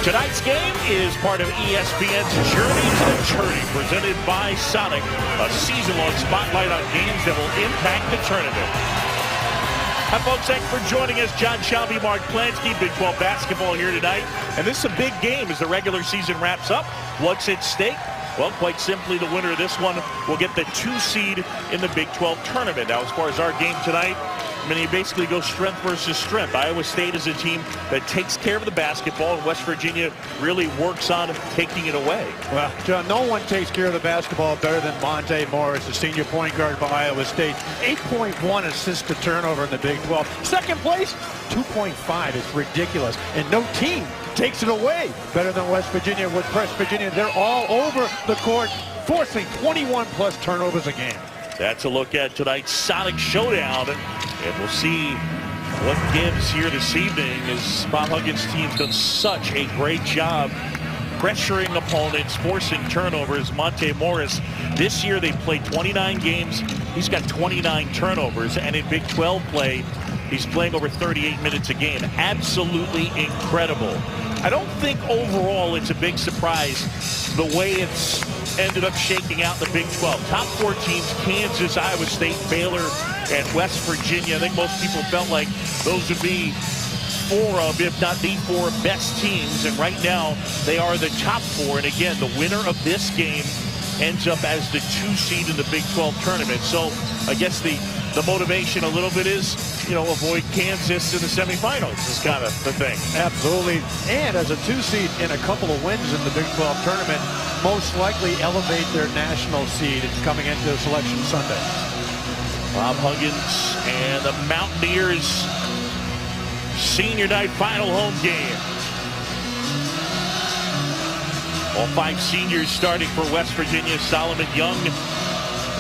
Tonight's game is part of ESPN's Journey to the Tourney, presented by Sonic, a season-long spotlight on games that will impact the tournament. Hi, folks. Thanks for joining us. John Shelby, Mark Plansky, Big 12 basketball here tonight. And this is a big game as the regular season wraps up. What's at stake? Well, quite simply, the winner of this one will get the 2 seed in the Big 12 tournament. Now, as far as our game tonight, I mean, you basically go strength versus strength. Iowa State is a team that takes care of the basketball, and West Virginia really works on taking it away. Well, John, no one takes care of the basketball better than Monte Morris, the senior point guard for Iowa State. 8.1 assists to turnover in the Big 12. Second place, 2.5. It's ridiculous. And no team takes it away better than West Virginia. With West Virginia, they're all over the court, forcing 21-plus turnovers a game. That's a look at tonight's Sonic Showdown, and we'll see what gives here this evening as Bob Huggins' team's done such a great job pressuring opponents, forcing turnovers. Monte Morris, this year they played 29 games. He's got 29 turnovers, and in Big 12 play, he's playing over 38 minutes a game. Absolutely incredible. I don't think overall it's a big surprise the way it's ended up shaking out in the Big 12. Top 4 teams, Kansas, Iowa State, Baylor, and West Virginia. I think most people felt like those would be 4 of, if not the 4 best teams. And right now, they are the top 4. And again, the winner of this game ends up as the 2 seed in the Big 12 tournament. So I guess the motivation a little bit is, you know, avoid Kansas in the semifinals is kind of the thing. Absolutely. And as a 2 seed in a couple of wins in the Big 12 tournament, most likely elevate their national seed coming into Selection Sunday. Bob Huggins and the Mountaineers senior night final home game. All 5 seniors starting for West Virginia. Solomon Young,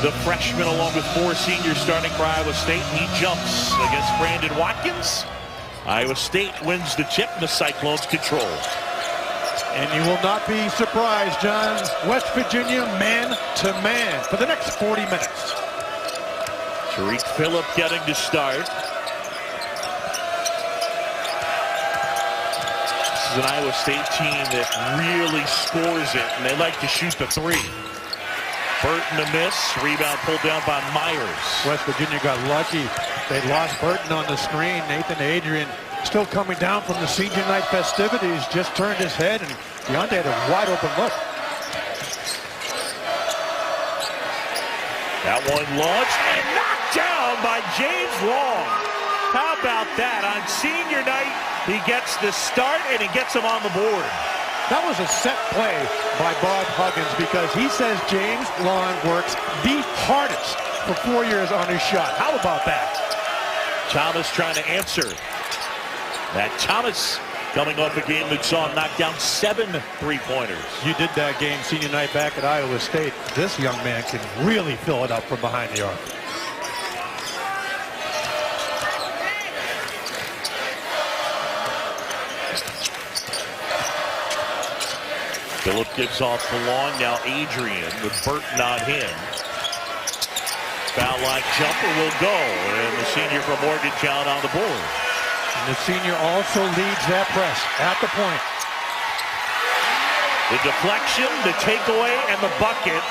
the freshman, along with 4 seniors starting for Iowa State. He jumps against Brandon Watkins. Iowa State wins the tip, and the Cyclones control. And you will not be surprised, John. West Virginia man-to-man for the next 40 minutes. Tariq Phillip getting to start. This is an Iowa State team that really scores it, and they like to shoot the 3. Burton a miss. Rebound pulled down by Myers. West Virginia got lucky. They lost Burton on the screen. Nathan Adrian, still coming down from the senior night festivities, just turned his head, and Deontay had a wide open look. That one launched and knocked down by James Long. How about that? On senior night, he gets the start and he gets him on the board. That was a set play by Bob Huggins because he says James Long works the hardest for 4 years on his shot. How about that? Thomas trying to answer. Matt Thomas coming off a game that saw him knock down 7 3-pointers. You did that game senior night back at Iowa State. This young man can really fill it up from behind the arc. Phillip gives off the long. Now Adrian with Burton on him. Foul line jumper will go. And the senior from Morgantown on the board. And the senior also leads that press at the point. The deflection, the takeaway, and the bucket.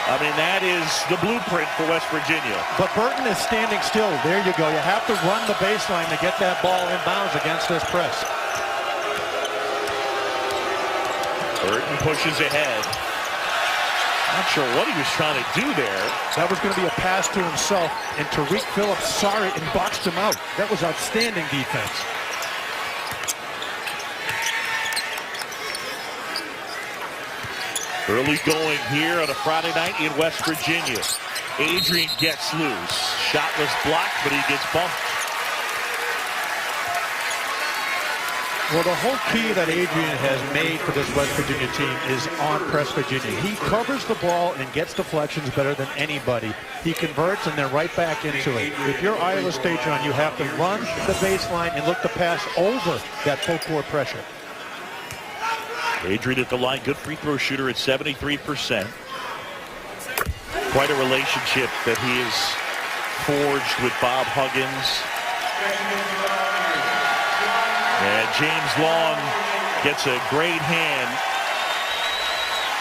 I mean, that is the blueprint for West Virginia. But Burton is standing still. There you go. You have to run the baseline to get that ball inbounds against this press. Burton pushes ahead. Not sure what he was trying to do there. That was going to be a pass to himself, and Tariq Phillip saw it and boxed him out. That was outstanding defense. Early going here on a Friday night in West Virginia. Adrian gets loose. Shot was blocked, but he gets bumped. Well, the whole key that Adrian has made for this West Virginia team is on press Virginia. He covers the ball and gets deflections better than anybody. He converts and then right back into it. If you're Iowa State, John, you have to run the baseline and look to pass over that full court pressure. Adrian at the line, good free throw shooter at 73%. Quite a relationship that he has forged with Bob Huggins. And James Long gets a great hand.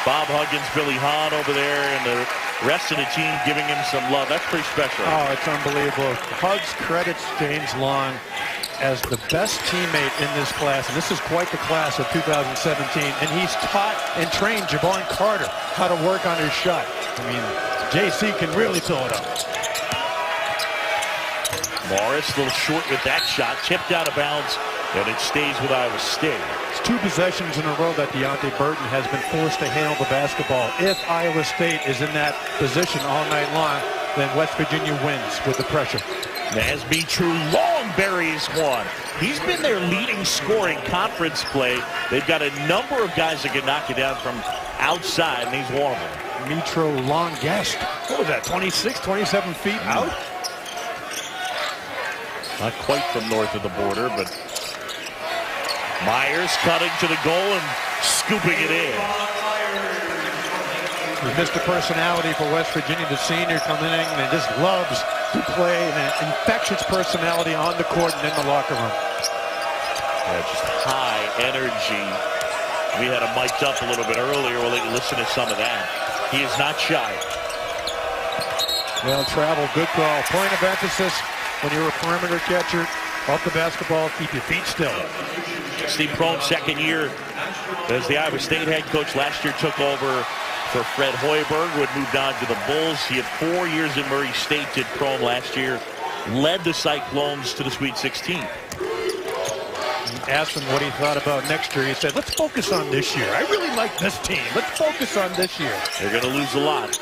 Bob Huggins, Billy Hahn over there, and the rest of the team giving him some love. That's pretty special. Oh, it's unbelievable. Hugs credits James Long as the best teammate in this class, and this is quite the class of 2017, and he's taught and trained Jevon Carter how to work on his shot. I mean, JC can really fill it up. Morris a little short with that shot, tipped out of bounds, and it stays with Iowa State. It's 2 possessions in a row that Deontay Burton has been forced to handle the basketball. If Iowa State is in that position all night long, then West Virginia wins with the pressure. Nasby True long buries one. He's been their leading scorer in conference play. They've got a number of guys that can knock it down from outside, and he's one of them. Mitro Longuest. What was that, 26, 27 feet out? Not quite from north of the border, but Myers cutting to the goal and scooping it in. He missed the personality for West Virginia. The senior coming in and just loves to play an infectious personality on the court and in the locker room. Just high energy. We had him mic'd up a little bit earlier. We'll let you listen to some of that. He is not shy. Well traveled, good call. Point of emphasis when you're a perimeter catcher. Off the basketball, keep your feet still. Steve Prohm, second year as the Iowa State head coach. Last year took over for Fred Hoiberg, who had moved on to the Bulls. He had 4 years in Murray State, did Prohm last year. Led the Cyclones to the Sweet 16. Asked him what he thought about next year. He said, let's focus on this year. I really like this team. Let's focus on this year. They're going to lose a lot.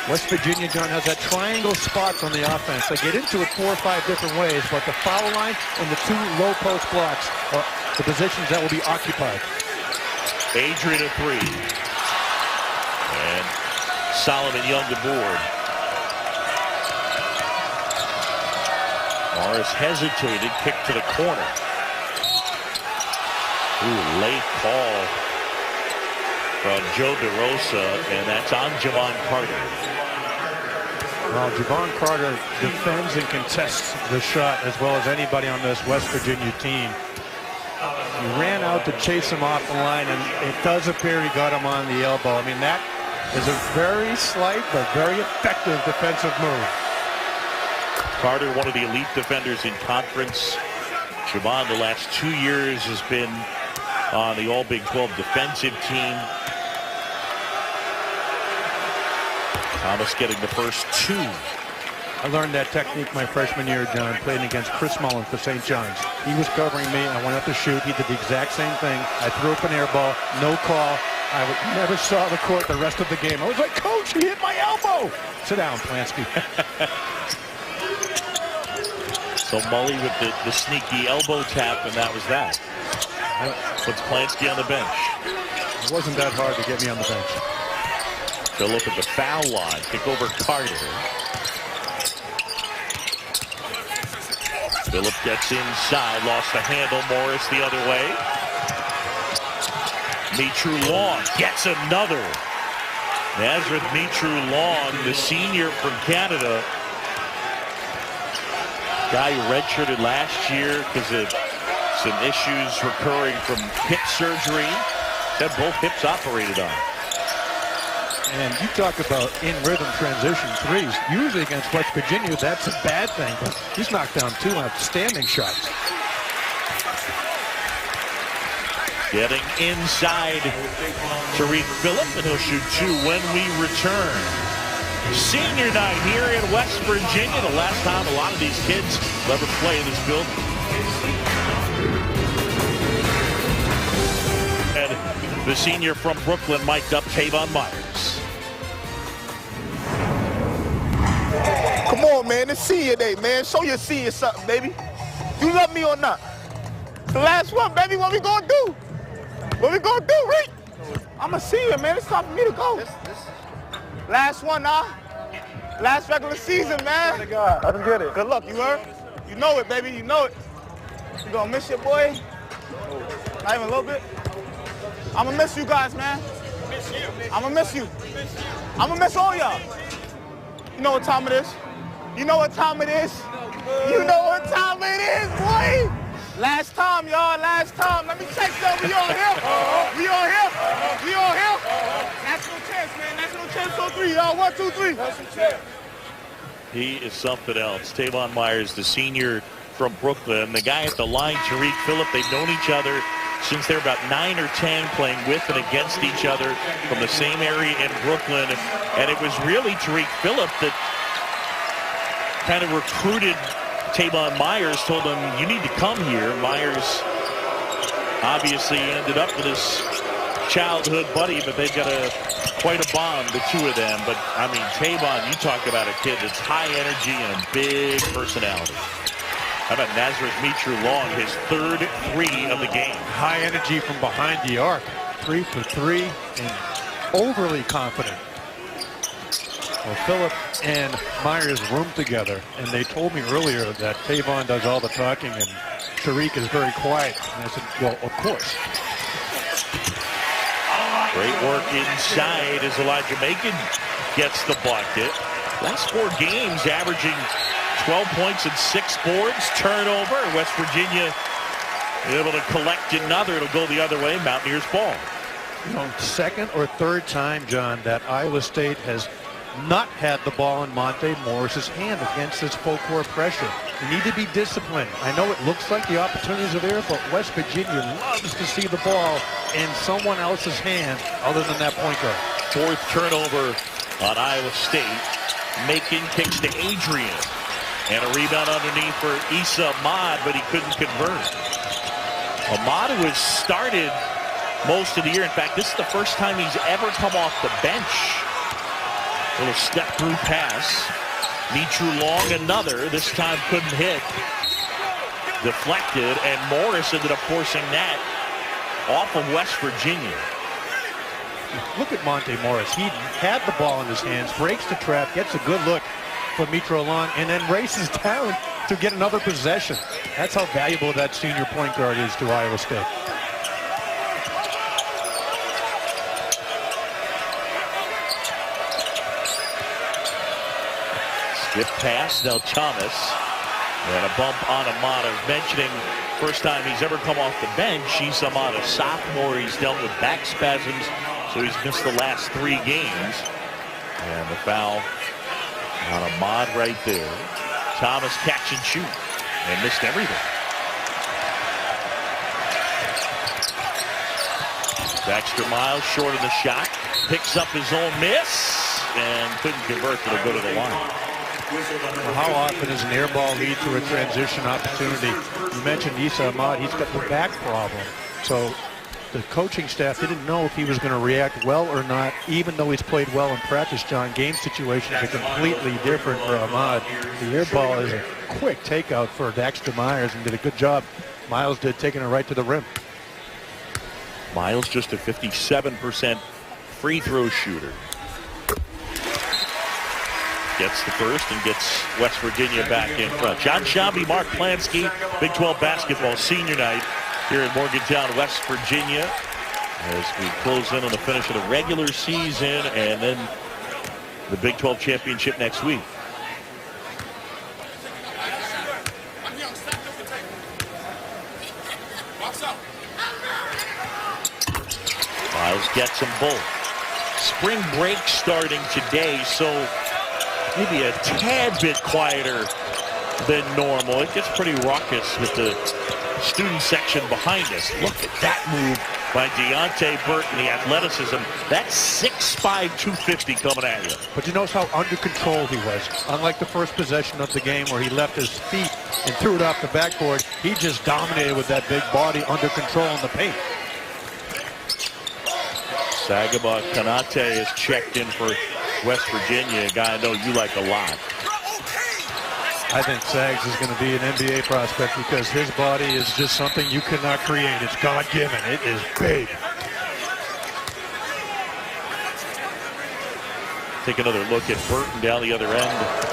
West Virginia, John, has that triangle spots on the offense. They get into it 4 or 5 different ways, but the foul line and the 2 low post blocks are the positions that will be occupied. Adrian a 3. And Solomon Young to board. Morris hesitated, kick to the corner. Ooh, late call from Joe DeRosa, and that's on Jevon Carter. Well, Jevon Carter defends and contests the shot as well as anybody on this West Virginia team. He ran out to chase him off the line, and it does appear he got him on the elbow. I mean, that is a very slight but very effective defensive move. Carter, one of the elite defenders in conference. Jevon, the last 2 years, has been on the All Big 12 defensive team. Thomas getting the first 2. I learned that technique my freshman year, John, playing against Chris Mullen for St. John's. He was covering me. I went up to shoot. He did the exact same thing. I threw up an air ball, no call. I never saw the court the rest of the game. I was like, Coach, he hit my elbow. Sit down, Plansky. So Mully with the sneaky elbow tap, and that was that. Puts Plansky on the bench. It wasn't that hard to get me on the bench. Phillip at the foul line. Kick over Carter. Phillip gets inside. Lost the handle. Morris the other way. Mitru Long gets another. Nazareth Mitru Long, the senior from Canada. Guy who redshirted last year because of some issues recurring from hip surgery. Had both hips operated on. And you talk about in-rhythm transition threes. Usually against West Virginia, that's a bad thing, but he's knocked down 2 outstanding shots. Getting inside Tariq Phillip, and he'll shoot 2 when we return. Senior night here in West Virginia. The last time a lot of these kids will ever play in this building. And the senior from Brooklyn mic'd up Tavon Myers. Come on, man. It's senior day, man. Show your senior something, baby. You love me or not? The last one, baby. What we gonna do? What we gonna do, Rick? I'm a senior, man. It's time for me to go. Last one, last regular season, man. God, I don't get it. Good luck, you heard? You know it, baby. You know it. You gonna miss your boy? Not even a little bit? I'm gonna miss you guys, man. Miss you. I'm gonna miss you. I'm gonna miss all y'all. You know what time it is? You know what time it is? You know what time it is, boy? Last time, y'all. Last time. Let me check though. We all here. We all here. We all here. National chance, man. National chance on 3, y'all. 1, 2, 3. National chance. He is something else. Tavon Myers, the senior from Brooklyn. The guy at the line, Tariq Phillip, they've known each other since they're about 9 or 10, playing with and against each other from the same area in Brooklyn. And it was really Tariq Phillip that kind of recruited Tavon Myers, told him, you need to come here. Myers obviously ended up with his childhood buddy, but they've got quite a bond, the two of them. But, I mean, Tavon, you talk about a kid that's high energy and big personality. How about Nazareth Mitru Long, his 3rd 3 of the game. High energy from behind the arc. 3 for 3 and overly confident. Well, Phillip and Myers roomed together, and they told me earlier that Tavon does all the talking and Tariq is very quiet. And I said, well, of course. Great work inside as Elijah Macon gets the bucket. Last 4 games averaging 12 points and 6 boards. Turnover. West Virginia able to collect another. It'll go the other way. Mountaineers ball. You know, 2nd or 3rd time, John, that Iowa State has not had the ball in Monte Morris's hand against this full court pressure. You need to be disciplined. I know it looks like the opportunities are there, but West Virginia loves to see the ball in someone else's hand other than that point guard. 4th turnover on Iowa State. Macon kicks to Adrian. And a rebound underneath for Issa Ahmad, but he couldn't convert. Ahmad, who has started most of the year. In fact, this is the first time he's ever come off the bench. Little step-through pass. Mitru Long, another. This time couldn't hit. Deflected, and Morris ended up forcing that off of West Virginia. Look at Monte Morris. He had the ball in his hands, breaks the trap, gets a good look for Mitru Long, and then races down to get another possession. That's how valuable that senior point guard is to Iowa State. Skip pass, now Thomas. And a bump on Ahmad. I was mentioning first time he's ever come off the bench. He's Ahmad, a sophomore. He's dealt with back spasms, so he's missed the last 3 games. And the foul on Ahmad right there. Thomas catch and shoot and missed everything. Baxter Miles short of the shot. Picks up his own miss and couldn't convert. It'll go to the line. How often is an air ball lead to a transition opportunity? You mentioned Issa Ahmad. He's got the back problem. So the coaching staff didn't know if he was going to react well or not, even though he's played well in practice, John. Game situations are completely different for Ahmad. The air ball is a quick takeout for Baxter Myers and did a good job. Miles did, taking it right to the rim. Miles just a 57% free throw shooter. Gets the first and gets West Virginia back in front. John Shambi, Mark Plansky, Big 12 basketball senior night here in Morgantown, West Virginia, as we close in on the finish of the regular season and then the Big 12 championship next week. Miles gets them both. Spring break starting today, so maybe a tad bit quieter than normal. It gets pretty raucous with the student section behind us. Look at that move by Deontay Burton, the athleticism. That's 6'5", 250 coming at you. But you notice how under control he was. Unlike the first possession of the game where he left his feet and threw it off the backboard, he just dominated with that big body under control in the paint. Sagaba Konate is checked in for West Virginia, a guy I know you like a lot. I think Sags is going to be an NBA prospect because his body is just something you cannot create. It's God-given. It is big. Take another look at Burton down the other end.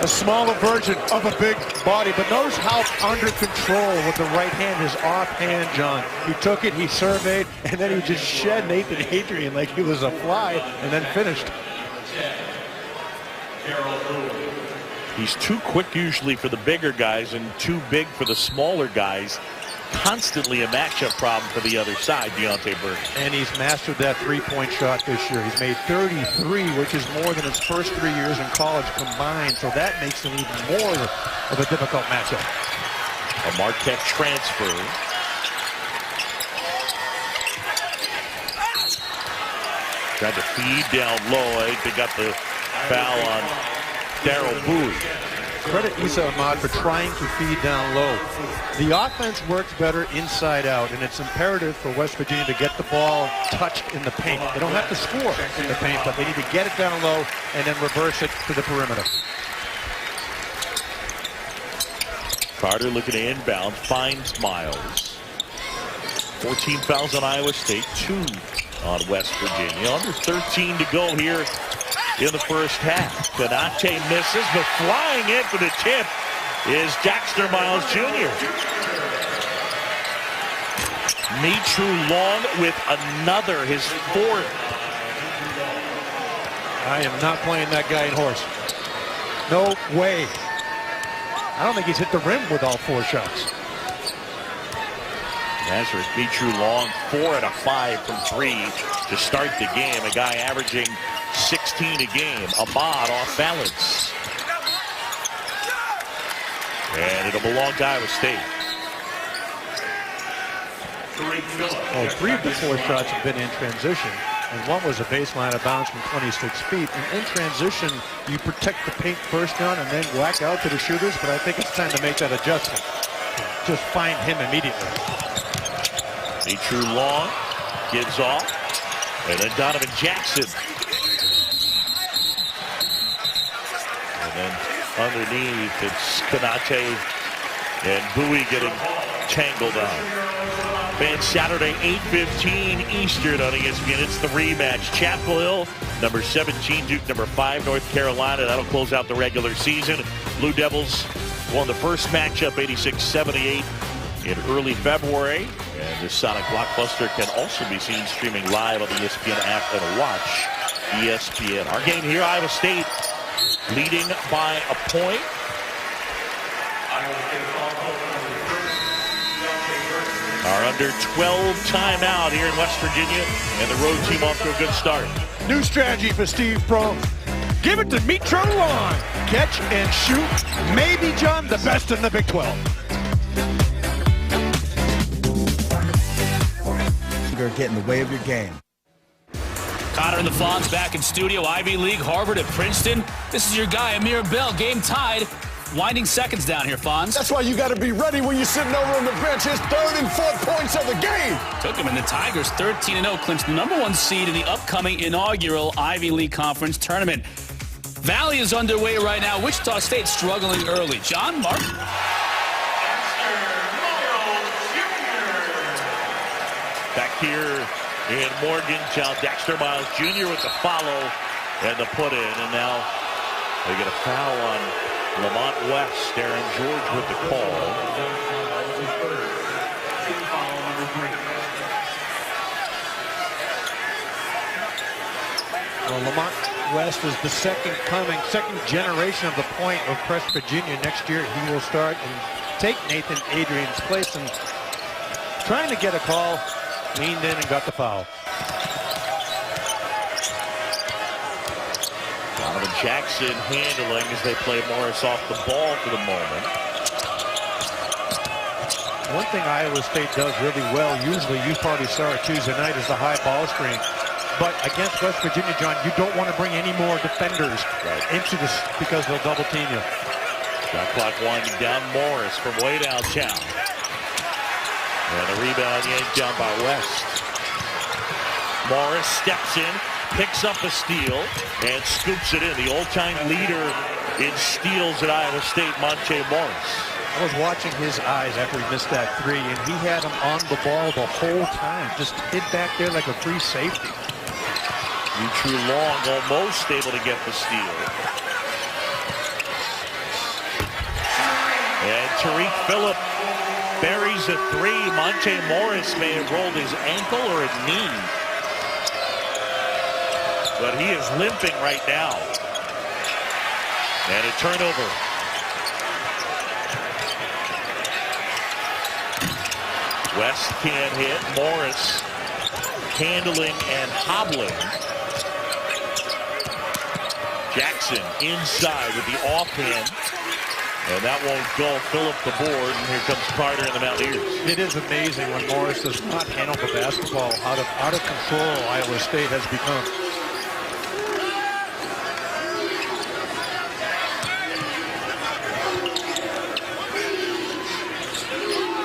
A smaller version of a big body, but notice how under control with the right hand, his offhand, John. He took it, he surveyed, and then he just shed Nathan Adrian like he was a fly, and then finished. He's too quick usually for the bigger guys and too big for the smaller guys. Constantly a matchup problem for the other side, Deonte Burton. And he's mastered that three-point shot this year. He's made 33, which is more than his first 3 years in college combined. So that makes him even more of a difficult matchup. A Marquette transfer. Tried to feed down low. I think they got the foul on Daryl Bowie. Credit Issa Ahmad for trying to feed down low. The offense works better inside out, and it's imperative for West Virginia to get the ball touched in the paint. They don't have to score in the paint, but they need to get it down low and then reverse it to the perimeter. Carter looking to inbound, finds Miles. 14 fouls on Iowa State, 2 on West Virginia. Under 13 to go here in the first half. Konate misses, but flying in for the tip is Daxter Miles Jr. Mitru Long with another, his 4th. I am not playing that guy in horse. No way. I don't think he's hit the rim with all 4 shots. Nazareth Mitru Long 4 out of 5 from 3 to start the game. A guy averaging 16 a game. Ahmad off balance. And it'll belong to Iowa State. Well, 3 of the 4 shots have been in transition, and 1 was a baseline of bounds from 26 feet. And in transition, you protect the paint first down and then whack out to the shooters, but I think it's time to make that adjustment. Just find him immediately. Mitru Long gives off, and then Donovan Jackson. And then underneath, it's Konate and Bowie getting tangled up. Fans Saturday, 8:15 Eastern on ESPN. It's the rematch. Chapel Hill, number 17, Duke, number 5, North Carolina. That'll close out the regular season. Blue Devils won the first matchup, 86-78, in early February. And this Sonic blockbuster can also be seen streaming live on the ESPN app and watch ESPN. Our game here, Iowa State leading by a point. Our under 12 timeout here in West Virginia, and the road team off to a good start. New strategy for Steve Prohm. Give it to Mitru Long. Catch and shoot. Maybe, John, the best in the Big 12. Get in the way of your game. Connor and the Fonz back in studio. Ivy League, Harvard at Princeton. This is your guy, Amir Bell. Game tied. Winding seconds down here, Fonz. That's why you got to be ready when you're sitting over on the bench. His 3rd and 4th points of the game. Took him, and the Tigers 13-0 clinched the #1 seed in the upcoming inaugural Ivy League Conference tournament. Valley is underway right now. Wichita State struggling early. John, Mark? Back here in Morgantown, Daxter Miles Jr. with the follow and the put in. And now they get a foul on Lamont West. Aaron George with the call. Well, Lamont West is the second generation of the point of West Virginia. Next year, he will start and take Nathan Adrian's place. And trying to get a call, leaned in and got the foul. Donovan Jackson handling as they play Morris off the ball for the moment. One thing Iowa State does really well, usually you probably saw it Tuesday night, is the high ball screen. But against West Virginia, John, you don't want to bring any more defenders into this because they'll double team you. Shot clock winding down. Morris from way downtown. And a rebound yanked down by West. Morris steps in, picks up a steal, and scoops it in. The all-time leader in steals at Iowa State, Monte Morris. I was watching his eyes after he missed that 3, and he had him on the ball the whole time. Just hid back there like a free safety. Mitru Long almost able to get the steal. And Tariq Phillip buries a 3. Monte Morris may have rolled his ankle or a knee. But he is limping right now. And a turnover. West can't hit. Morris handling and hobbling. Jackson inside with the offhand. And that won't go Phillip the board. And here comes Carter and the Mountaineers. It is amazing when Morris does not handle the basketball. Out of control Iowa State has become.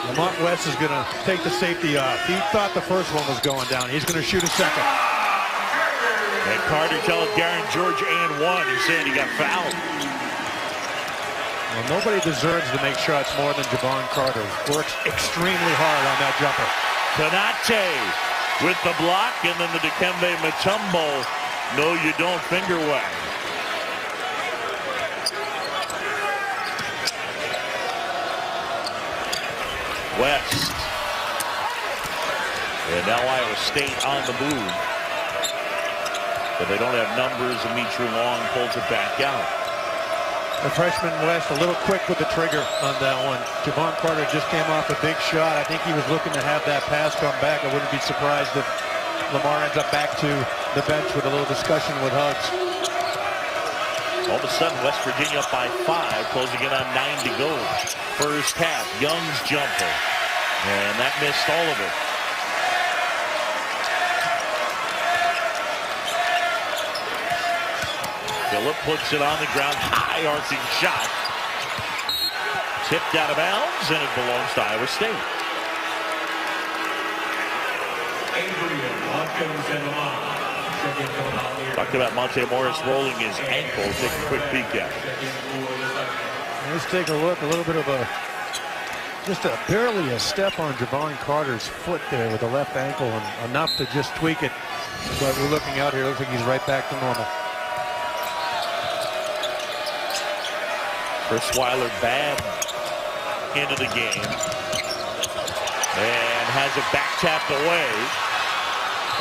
Lamont West is going to take the safety off. He thought the first one was going down. He's going to shoot a second. And Carter telling Darren George and one. He's saying he got fouled. Well, nobody deserves to make shots more than Jevon Carter. Works extremely hard on that jumper. Konate with the block, and then the Dikembe Mutombo. No, you don't finger wag. West. And now Iowa State on the move. But they don't have numbers, and Mitru Long pulls it back out. The freshman West a little quick with the trigger on that one. Jevon Carter just came off a big shot. I think he was looking to have that pass come back. I wouldn't be surprised if Lamar ends up back to the bench with a little discussion with Hugs. All of a sudden, West Virginia up by 5, closing in on 9 to go. First half, Young's jumper. And that missed all of it. Phillip puts it on the ground, high arcing shot. Tipped out of bounds, and it belongs to Iowa State. Talked about Monte Morris rolling his ankle. Take a quick peek at it. Let's take a look. A little bit of barely a step on Jevon Carter's foot there with the left ankle, and enough to just tweak it. But we're looking out here. Looks like he's right back to normal. Chris Weiler bad into the game. And has it back tapped away.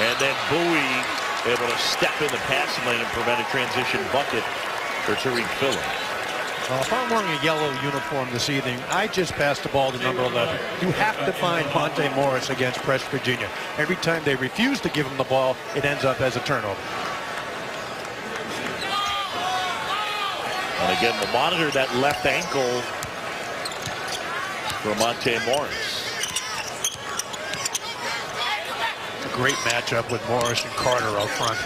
And then Bowie able to step in the passing lane and prevent a transition bucket for Tariq Phillip. Well, if I'm wearing a yellow uniform this evening, I just passed the ball to number 11. You have to find Monte Morris against West Virginia. Every time they refuse to give him the ball, it ends up as a turnover. And again, we'll monitor that left ankle for Monte Morris. It's a great matchup with Morris and Carter out front.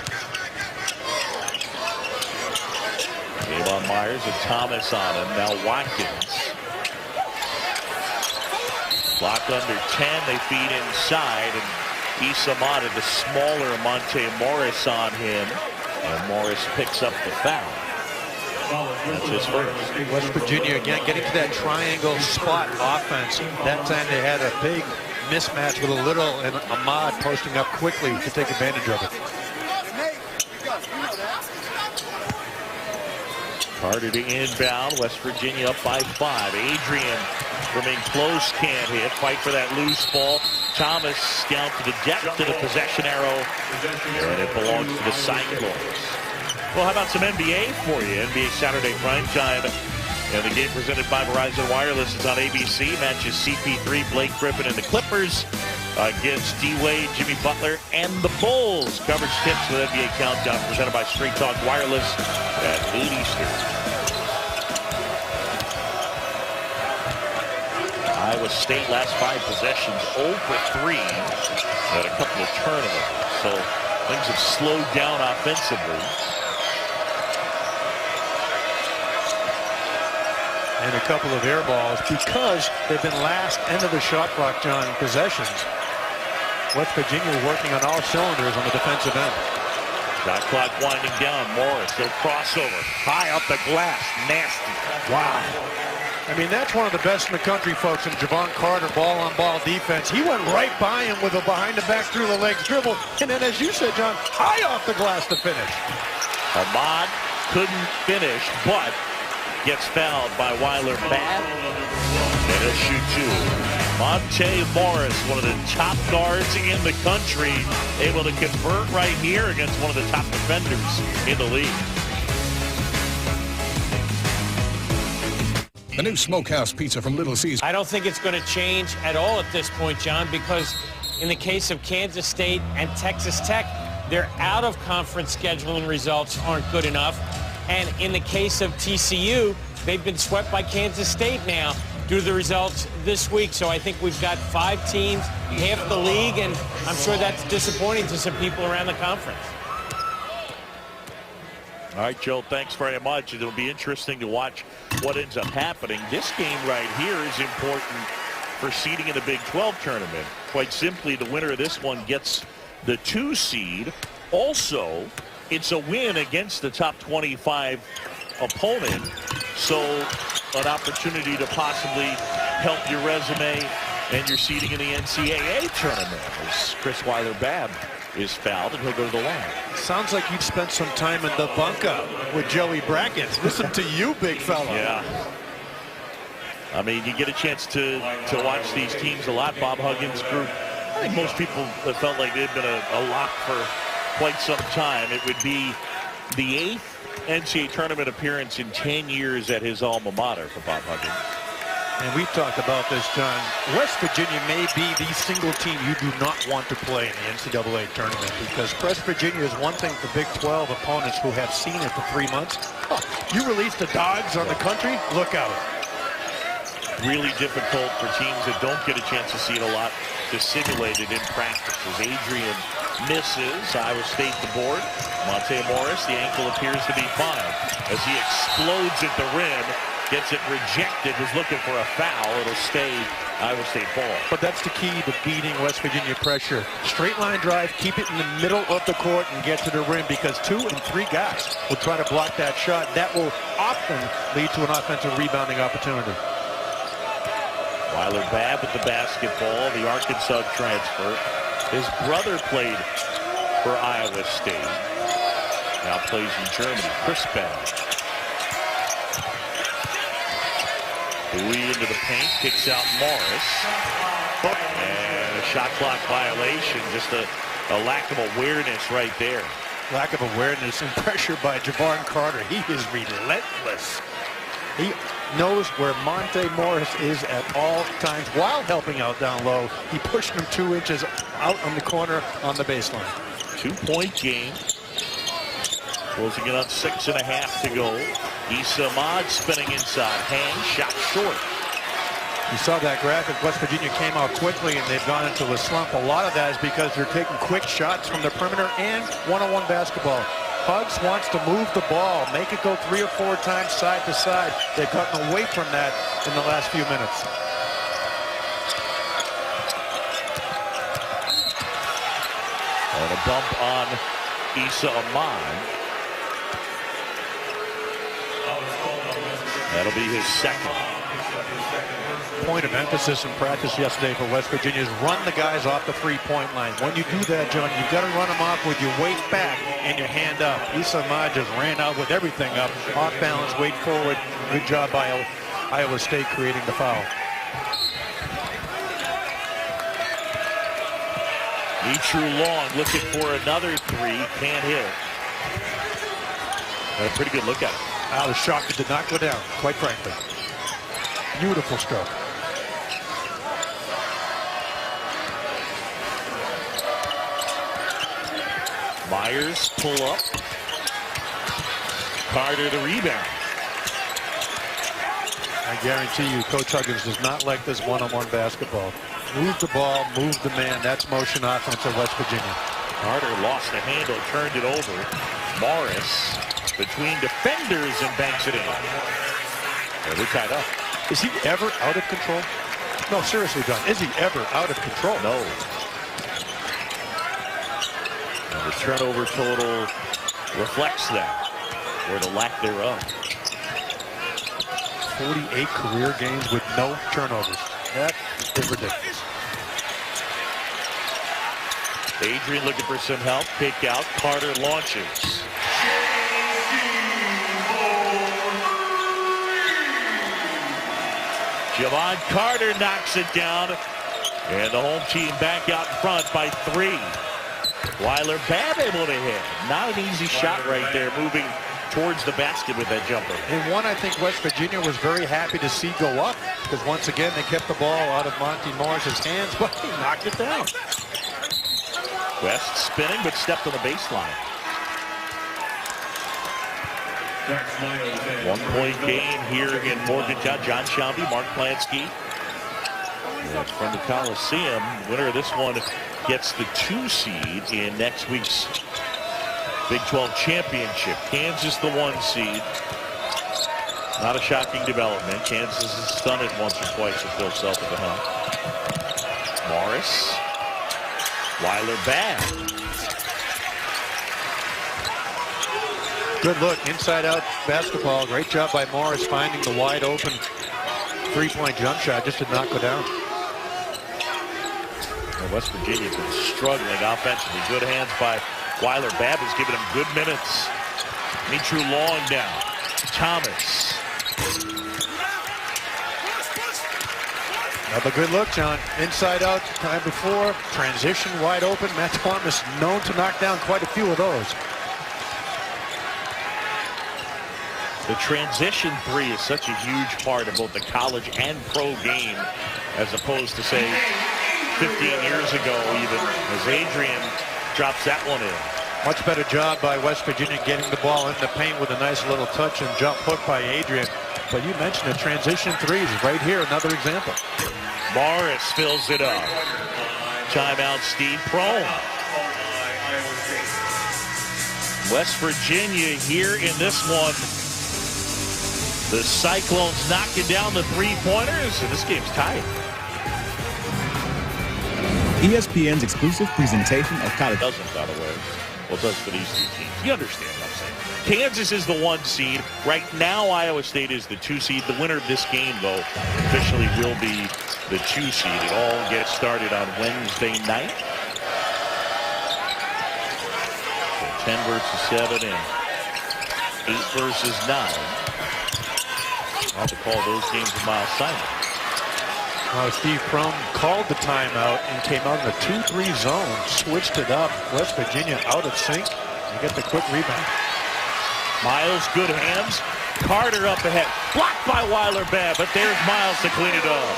Javon Myers and Thomas on him. Now Watkins. Block under 10. They feed inside. And Isamata, the smaller Monte Morris on him. And Morris picks up the foul. That's his first. West Virginia again getting to that triangle spot offense. That time they had a big mismatch with a little and Ahmad posting up quickly to take advantage of it. Carter to inbound. West Virginia up by 5. Adrian remain close, can't hit. Fight for that loose ball. Thomas down to the depth to the possession arrow. And it belongs to the Cyclones. Well, how about some NBA for you? NBA Saturday primetime. And the game presented by Verizon Wireless is on ABC. Matches CP3, Blake Griffin, and the Clippers against D-Wade, Jimmy Butler, and the Bulls. Coverage tips with NBA Countdown presented by Straight Talk Wireless at 8 Eastern. Iowa State last 5 possessions, 0 for 3, and a couple of turnovers. So things have slowed down offensively. And a couple of air balls because they've been last end of the shot clock, John, in possessions. West Virginia working on all cylinders on the defensive end. Shot clock winding down. Morris, they'll crossover. High up the glass. Nasty. Wow. I mean, that's one of the best in the country, folks, in Jevon Carter, ball-on-ball defense. He went right by him with a behind-the-back, through-the-legs dribble. And then, as you said, John, high off the glass to finish. Ahmad couldn't finish, but gets fouled by Weiler bad. And he'll shoot 2. Monte Morris, one of the top guards in the country, able to convert right here against one of the top defenders in the league. The new smokehouse pizza from Little Caesars. I don't think it's going to change at all at this point, John, because in the case of Kansas State and Texas Tech, their out-of-conference scheduling results aren't good enough. And in the case of TCU, they've been swept by Kansas State now due to the results this week. So I think we've got 5 teams, half the league, and I'm sure that's disappointing to some people around the conference. All right, Joe, thanks very much. It'll be interesting to watch what ends up happening. This game right here is important for seeding in the Big 12 tournament. Quite simply, the winner of this one gets the 2 seed. Also, it's a win against the top 25 opponent. So an opportunity to possibly help your resume and your seeding in the NCAA tournament. As Chris Weiler-Babb is fouled, and he'll go to the line. Sounds like you've spent some time in the bunker with Joey Brackett. Listen to you, big fella. Yeah. I mean, you get a chance to watch these teams a lot. Bob Huggins' group, I think most people have felt like they've been a lock for quite some time. It would be the 8th NCAA tournament appearance in 10 years at his alma mater for Bob Huggins. And we've talked about this, John. West Virginia may be the single team you do not want to play in the NCAA tournament, because West Virginia is one thing for Big 12 opponents who have seen it for 3 months. Oh, you release the dogs on the country, look out. Really difficult for teams that don't get a chance to see it a lot to simulate it in practice. As Adrian misses, Iowa State the board. Monte Morris, the ankle appears to be fine. As he explodes at the rim, gets it rejected, was looking for a foul. It'll stay Iowa State ball. But that's the key to beating West Virginia pressure. Straight line drive, keep it in the middle of the court and get to the rim, because 2 and 3 guys will try to block that shot. That will often lead to an offensive rebounding opportunity. Weiler-Babb with the basketball, the Arkansas transfer. His brother played for Iowa State. Now plays in Germany. Chris Babb. Bowie into the paint, kicks out Morris. And a shot clock violation, just a lack of awareness right there. Lack of awareness and pressure by Javon Carter. He is relentless. He knows where Monte Morris is at all times while helping out down low. He pushed him 2 inches out on the corner on the baseline. 2-point game. Closing it on 6.5 to go. Issa Ahmad spinning inside. Hand shot short. You saw that graphic. West Virginia came out quickly and they've gone into a slump. A lot of that is because they're taking quick shots from the perimeter and one-on-one basketball. Huggs wants to move the ball, make it go 3 or 4 times side to side. They've gotten away from that in the last few minutes. And a bump on Issa Ahmad. That'll be his second. Point of emphasis in practice yesterday for West Virginia is run the guys off the 3-point line. When you do that, John, you've got to run them off with your weight back and your hand up. Issa Ahmad just ran out with everything up. Off balance, weight forward. Good job by Iowa State creating the foul. Mitru Long looking for another 3. Can't hit. Got a pretty good look at it. I was shocked it did not go down, quite frankly. Beautiful stroke. Myers pull up. Carter the rebound. I guarantee you, Coach Huggins does not like this one-on-one basketball. Move the ball, move the man. That's motion offense of West Virginia. Carter lost the handle, turned it over. Morris between defenders and banks it in. Yeah, they're tied up. Is he ever out of control? No, seriously, John. Is he ever out of control? No. And the turnover total reflects that, or the lack thereof. 48 career games with no turnovers. That is ridiculous. Adrian looking for some help. Kick out. Carter launches. Javon Carter knocks it down. And the home team back out in front by 3. Weiler-Babb able to hit. Not an easy shot right there, moving towards the basket with that jumper. And one I think West Virginia was very happy to see go up, because once again they kept the ball out of Monte Morris's hands, but he knocked it down. West spinning, but stepped on the baseline. 1-point game here in Morgantown. John Shambi, Mark Plansky. And from the Coliseum, winner of this one gets the 2 seed in next week's Big 12 championship. Kansas the 1 seed. Not a shocking development. Kansas has done it once or twice with Bill Self at the helm. Morris. Weiler bad. Good look, inside out basketball. Great job by Morris finding the wide open 3-point jump shot. Just did not go down. Well, West Virginia's been struggling offensively. Good hands by Weiler. Babb is giving him good minutes. Mitru Long down. Thomas. Another good look, John. Inside out time before. Transition wide open. Matt Thomas known to knock down quite a few of those. The transition 3 is such a huge part of both the college and pro game, as opposed to, say, 15 years ago even, as Adrian drops that one in. Much better job by West Virginia getting the ball in the paint with a nice little touch and jump hook by Adrian. But you mentioned the transition 3s right here, another example. Morris fills it up. Timeout, Steve Prohm. West Virginia here in this one. The Cyclones knocking down the 3-pointers, and this game's tied. ESPN's exclusive presentation of college. Doesn't, by the way. Well, it does for these 2 teams. You understand what I'm saying. Kansas is the 1 seed. Right now, Iowa State is the 2 seed. The winner of this game, though, officially will be the 2 seed. It all gets started on Wednesday night. So 10 versus 7 and 8 versus 9. I'll have to call those games with Miles Simon. Steve Prohm called the timeout and came out in the 2-3 zone, switched it up. West Virginia out of sync. You get the quick rebound. Miles, good hands. Carter up ahead. Blocked by Weiler Babb, but there's Miles to clean it up.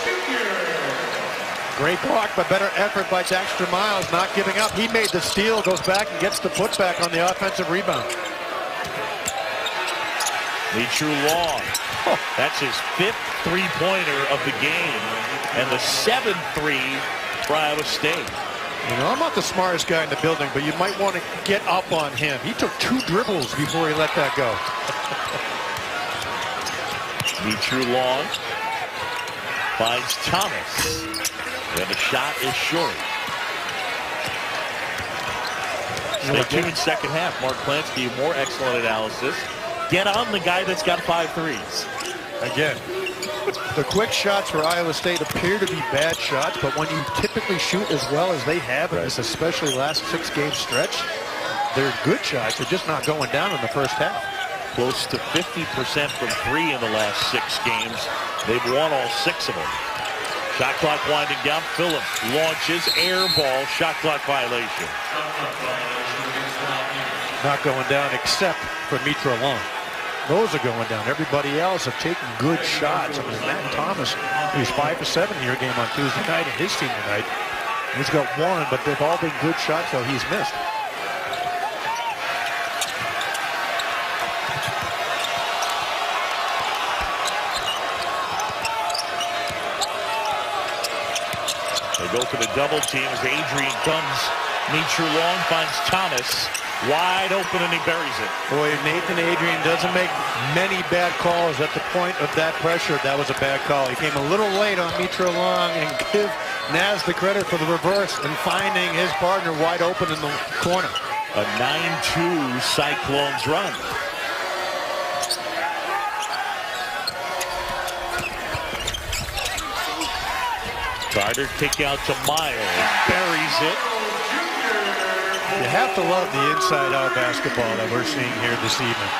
Great block, but better effort by Dexter Miles, not giving up. He made the steal, goes back and gets the putback on the offensive rebound. Mitru Long. That's his 5th 3-pointer of the game, and the 7th 3 for Iowa State. You know, I'm not the smartest guy in the building, but you might want to get up on him. He took 2 dribbles before he let that go. Mitru Long finds Thomas, and the shot is short. Stay tuned second half. Mark Plansky, more excellent analysis. Get on the guy that's got 5 threes. Again, the quick shots for Iowa State appear to be bad shots, but when you typically shoot as well as they have in this especially last 6-game stretch, they're good shots. They're just not going down in the first half. Close to 50% from 3 in the last 6 games. They've won all 6 of them. Shot clock winding down. Phillips launches, air ball, shot clock violation. Not going down except for Mitru Long. Those are going down. Everybody else have taken good shots. I mean, Matt Thomas, he's 5 for 7 in your game on Tuesday night and his senior night. He's got 1, but they've all been good shots, though he's missed. They go for the double team as Adrian comes. Mitru Long finds Thomas. Wide open, and he buries it. Boy, Nathan Adrian doesn't make many bad calls at the point of that pressure. That was a bad call. He came a little late on Mitru Long, and give Naz the credit for the reverse and finding his partner wide open in the corner. A 9-2 Cyclones run. Carter kick out to Miles. Buries it. You have to love the inside-out basketball that we're seeing here this evening.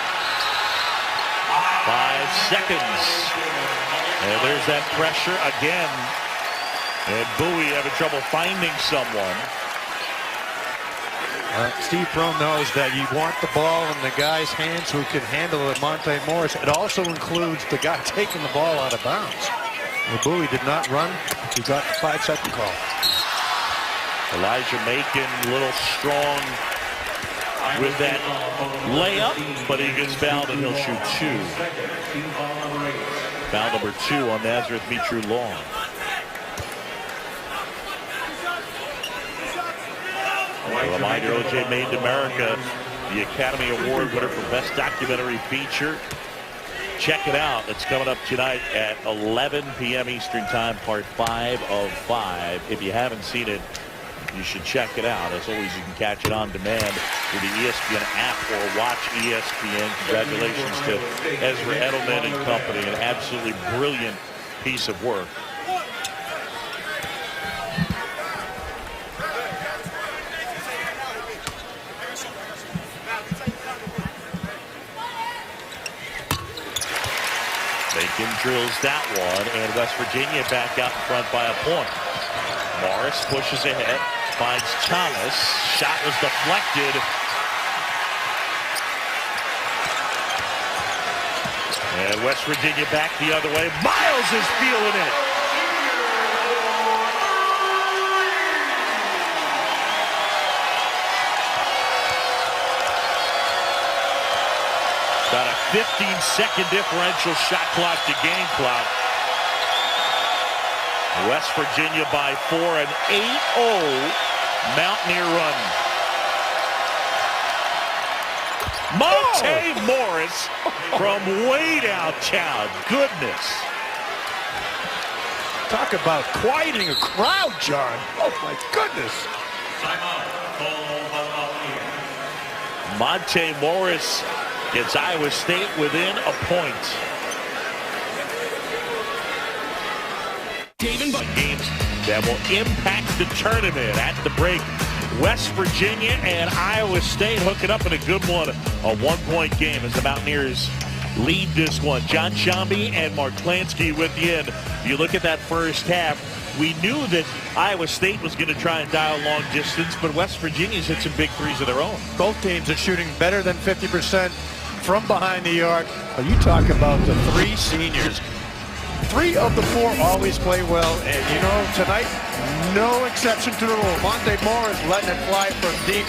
5 seconds. And there's that pressure again. And Bowie having trouble finding someone. Steve Prohm knows that you want the ball in the guy's hands who can handle it. Monte Morris. It also includes the guy taking the ball out of bounds. Bowie did not run. He got the 5-second call. Elijah Macon, a little strong with that layup, but he gets fouled and he'll shoot 2. Foul number 2 on Nazareth Mitru Long. A reminder, O.J. Made in America, the Academy Award winner for Best Documentary Feature. Check it out. It's coming up tonight at 11 p.m. Eastern Time, part 5 of 5. If you haven't seen it, you should check it out. As always, you can catch it on demand with the ESPN app or watch ESPN. Congratulations to Ezra Edelman and company. An absolutely brilliant piece of work. Macon drills that one, and West Virginia back out in front by a point. Morris pushes ahead, finds Thomas. Shot was deflected. And West Virginia back the other way. Miles is feeling it. Got a 15-second differential shot clock to game clock. West Virginia by 4, an 8-0 Mountaineer run. Monte Morris from way downtown. Goodness. Talk about quieting a crowd, John. Oh, my goodness. Monte Morris gets Iowa State within a point. Games that will impact the tournament at the break. West Virginia and Iowa State hooking up in a good one. A 1-point game as the Mountaineers lead this one. John Shambi and Mark Klansky with you in. You look at that first half, we knew that Iowa State was going to try and dial long distance, but West Virginia's hit some big threes of their own. Both teams are shooting better than 50% from behind the arc. Well, you talk about the 3 seniors. 3 of the 4 always play well, and you know, tonight, no exception to the rule. Monte Morris letting it fly from deep.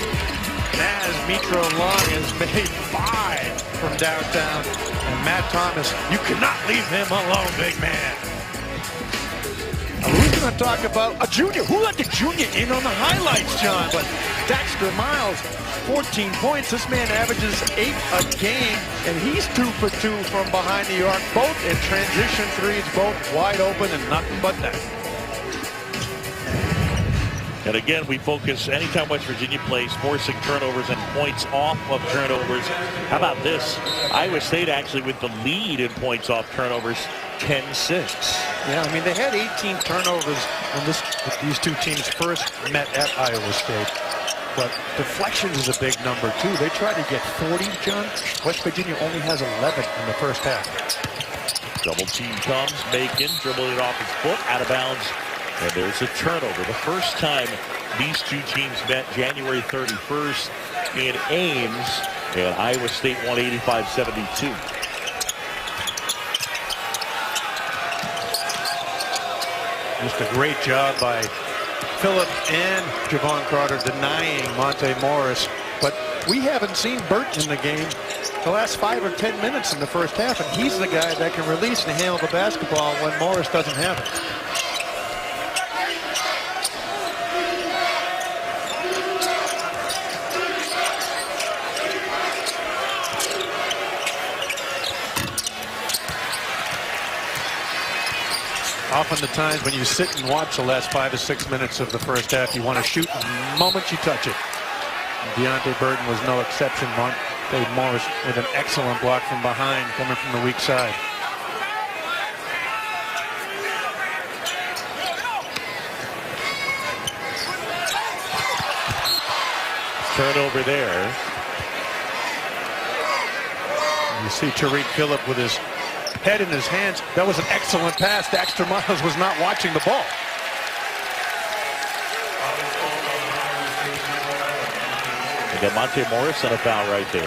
Naz Mitru Long has made 5 from downtown. And Matt Thomas, you cannot leave him alone, big man. Now, who's going to talk about a junior? Who let the junior in on the highlights, John? But Dexter Miles, 14 points. This man averages 8 a game, and he's 2 for 2 from behind the arc. Both in transition threes, both wide open and nothing but that. And again, we focus anytime West Virginia plays, forcing turnovers and points off of turnovers. How about this? Iowa State actually with the lead in points off turnovers, 10-6. Yeah, I mean, they had 18 turnovers when these 2 teams first met at Iowa State. But deflections is a big number, too. They tried to get 40, John. West Virginia only has 11 in the first half. Double team comes, Macon dribbling it off his foot, out of bounds. And there's a turnover. The first time these 2 teams met, January 31st in Ames, and Iowa State won 85-72. Just a great job by Phillip and Javon Carter denying Monte Morris. But we haven't seen Burt in the game the last 5 or 10 minutes in the first half, and he's the guy that can release and handle the basketball when Morris doesn't have it. Often the times when you sit and watch the last 5 or 6 minutes of the first half, you want to shoot the moment you touch it. Deonte Burton was no exception. Monte Morris with an excellent block from behind, coming from the weak side. Turnover there. You see Tariq Phillip with his head in his hands. That was an excellent pass. Dexter Miles was not watching the ball. They got Monte Morris on a foul right there.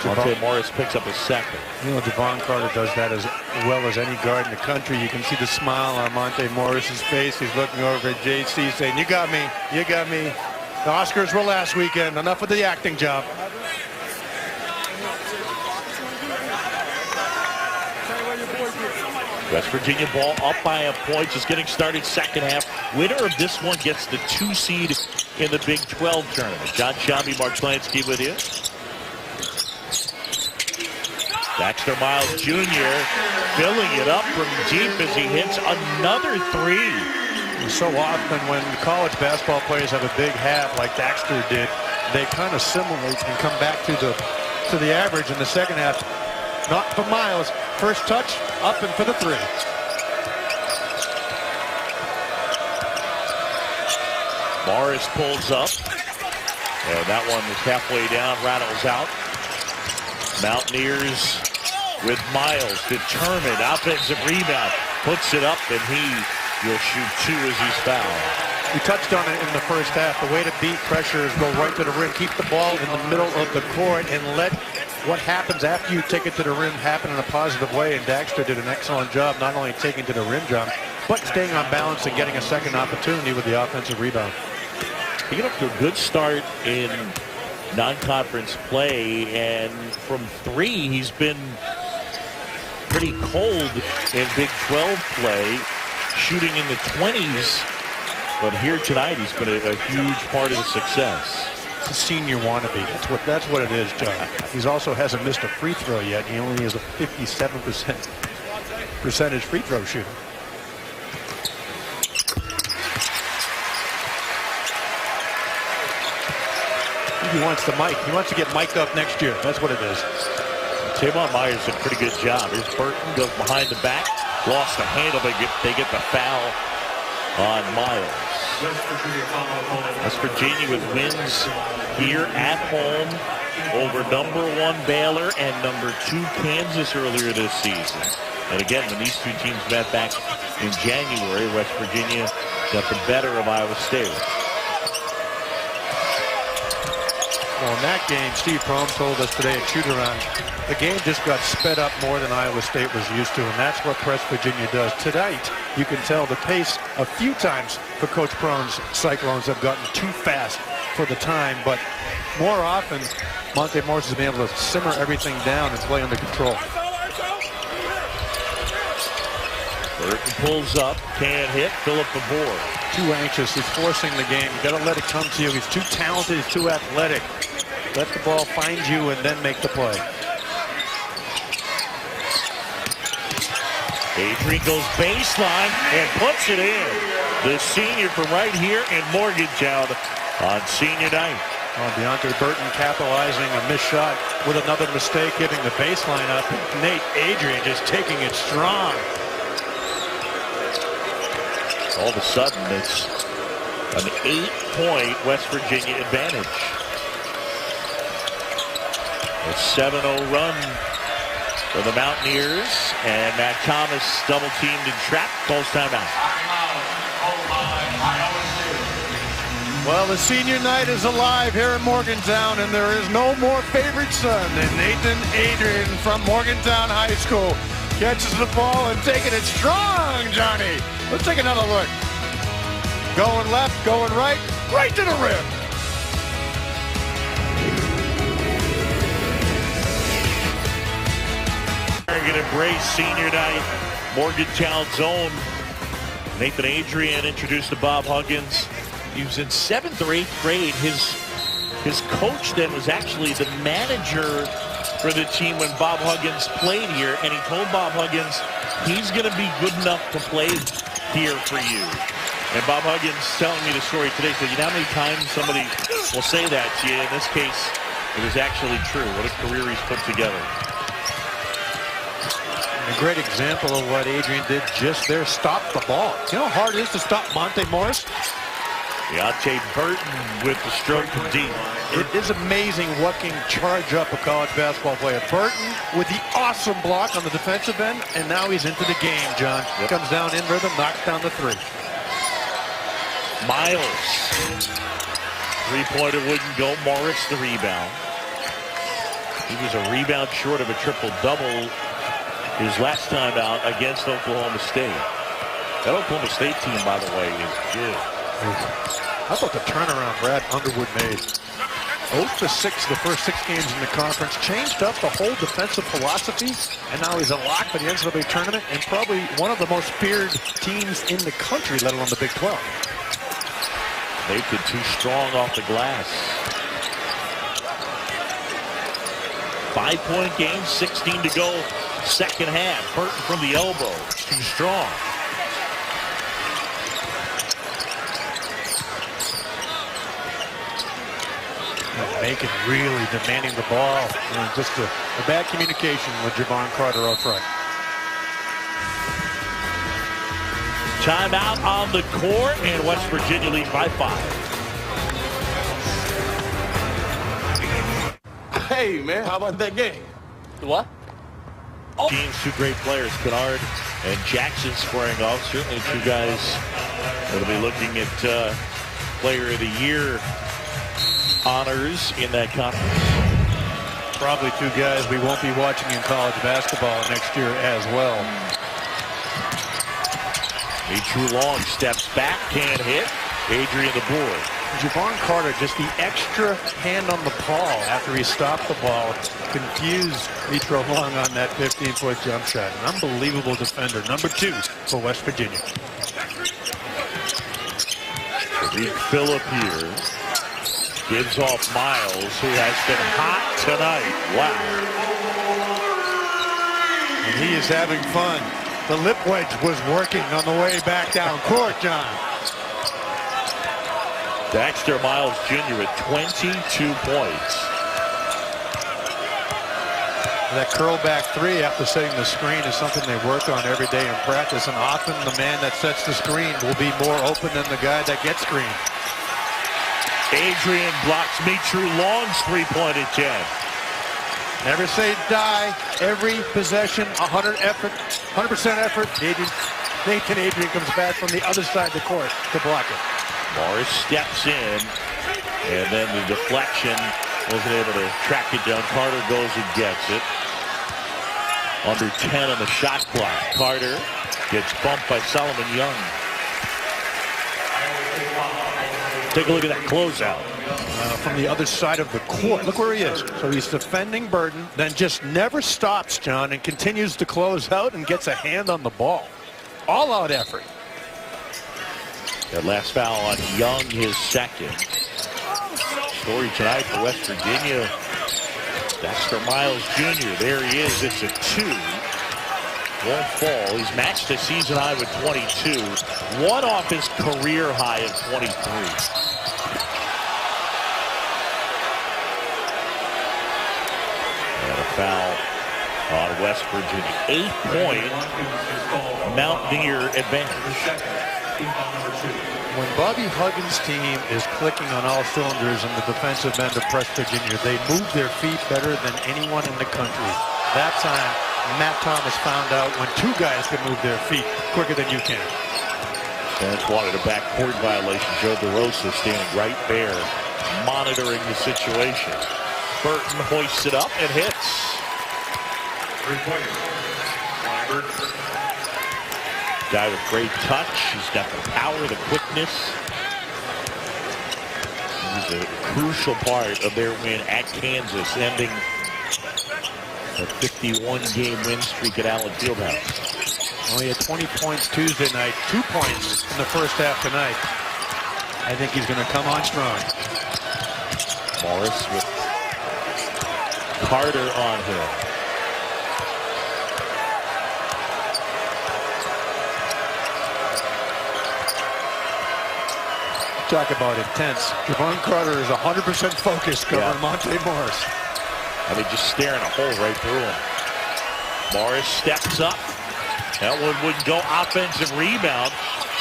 Monte Morris picks up a second. You know, Devon Carter does that as well as any guard in the country. You can see the smile on Monte Morris's face. He's looking over at JC saying, you got me, you got me. The Oscars were last weekend. Enough of the acting job. West Virginia ball up by a point, just getting started second half. Winner of this one gets the 2 seed in the Big 12 tournament. John Shambi, Mark Slansky with you. Daxter Miles Jr. filling it up from deep as he hits another 3. So often when college basketball players have a big half like Daxter did, they kind of assimilate and come back to the average in the second half. Not for Miles. First touch, up and for the 3. Morris pulls up. And that one is halfway down, rattles out. Mountaineers with Miles, determined, offensive rebound, puts it up, and will shoot 2 as he's fouled. We touched on it in the first half. The way to beat pressure is go right to the rim, keep the ball in the middle of the court, and let what happens after you take it to the rim happen in a positive way. And Daxter did an excellent job, not only taking to the rim job, but staying on balance and getting a second opportunity with the offensive rebound. He got up to a good start in non-conference play, and from 3 he's been pretty cold in Big 12 play, shooting in the 20s, but here tonight he's been a huge part of the success. It's a senior wannabe. That's what it is, John. He also hasn't missed a free throw yet. He only has a 57% percentage free throw shooter. He wants the mic. He wants to get mic'd up next year. That's what it is. Tavon Myers did a pretty good job. Here's Burton, goes behind the back, lost the handle, but they get the foul on Miles. West Virginia with wins here at home over #1 Baylor and #2 Kansas earlier this season. And again, when these 2 teams met back in January, West Virginia got the better of Iowa State. Well, in that game, Steve Prohm told us today at shoot-around, the game just got sped up more than Iowa State was used to, and that's what West Virginia does. Tonight, you can tell the pace a few times for Coach Prohm's Cyclones have gotten too fast for the time, but more often, Monte Morris has been able to simmer everything down and play under control. Burton pulls up, can't hit, fill up the board. Too anxious, he's forcing the game. You got to let it come to you. He's too talented, he's too athletic. Let the ball find you and then make the play. Adrian goes baseline and puts it in. The senior from right here in Morgantown on senior night. Deonte Burton capitalizing a missed shot with another mistake, giving the baseline up. Nate Adrian just taking it strong. All of a sudden, it's an 8-point West Virginia advantage. A 7-0 run for the Mountaineers, and Matt Thomas double-teamed and trapped, calls timeout. Well, the senior night is alive here in Morgantown, and there is no more favorite son than Nathan Adrian from Morgantown High School. Catches the ball and taking it strong, Johnny. Let's take another look. Going left, going right, right to the rim. Going to embrace senior night, Morgantown's own Nathan Adrian, introduced to Bob Huggins. He was in 7th or 8th grade. His coach then was actually the manager for the team when Bob Huggins played here, and he told Bob Huggins he's going to be good enough to play here for you. And Bob Huggins telling me the story today, said, you know how many times somebody will say that to you? In this case, it was actually true. What a career he's put together. A great example of what Adrian did just there, stop the ball. You know how hard it is to stop Monte Morris? Deonte Burton with the stroke from deep. It is amazing what can charge up a college basketball player. Burton with the awesome block on the defensive end, and now he's into the game, John. Yep. Comes down in rhythm, knocks down the 3. Miles. Three-pointer wouldn't go. Morris the rebound. He was a rebound short of a triple-double his last time out against Oklahoma State. That Oklahoma State team, by the way, is good. How about the turnaround Brad Underwood made? 0 for 6 the first 6 games in the conference. Changed up the whole defensive philosophy, and now he's a lock for the NCAA tournament and probably one of the most feared teams in the country, let alone the Big 12. Naked too strong off the glass. 5-point game, 16 to go, second half. Burton from the elbow, too strong. Macon really demanding the ball. Just a bad communication with Jevon Carter up front. Timeout on the court, and West Virginia leads by 5. Hey, man, how about that game? What? Teams, two great players, Kennard and Jackson squaring off. Certainly two guys that'll be looking at Player of the Year honors in that conference. Probably two guys we won't be watching in college basketball next year as well. Mitru Long steps back, can't hit. Adrian the board. Jevon Carter, just the extra hand on the ball after he stopped the ball, confused Mitru Long on that 15-foot jump shot. An unbelievable defender. Number 2 for West Virginia. Sadiq Phillip here. Gives off Miles, who has been hot tonight. Wow. And he is having fun. The lip wedge was working on the way back down court, John. Dexter Miles Jr. at 22 points. That curl back 3 after setting the screen is something they work on every day in practice, and often the man that sets the screen will be more open than the guy that gets screened. Adrian blocks Mitru Long's three-point attempt. Never say die. Every possession, 100% effort. Nathan Adrian comes back from the other side of the court to block it. Morris steps in, and then the deflection wasn't able to track it down. Carter goes and gets it. Under 10 on the shot clock. Carter gets bumped by Solomon Young. Take a look at that closeout. From the other side of the court. Look where he is. So he's defending Burton, then just never stops, John, and continues to close out and gets a hand on the ball. All-out effort. That last foul on Young, his second. Story tonight for West Virginia. Dexter Miles Jr. There he is. It's a 2. Won't fall. He's matched a season high with 22. One off his career high of 23. And a foul on West Virginia. 8-point Mountaineer advantage. When Bobby Huggins' team is clicking on all cylinders in the defensive end of West Virginia, they move their feet better than anyone in the country. That time, Matt Thomas found out when 2 guys can move their feet quicker than you can. Fans wanted a backcourt violation. Joe DeRosa standing right there, monitoring the situation. Burton hoists it up and hits. Guy with great touch. He's got the power, the quickness. He's a crucial part of their win at Kansas, ending a 51-game win streak at Allen Fieldhouse. Only had 20 points Tuesday night, 2 points in the first half tonight. I think he's going to come on strong. Morris with Carter on him. Talk about intense. Jevon Carter is 100% focused covering Monte Morris. I mean, just staring a hole right through him. Morris steps up. That one wouldn't go. Offensive rebound.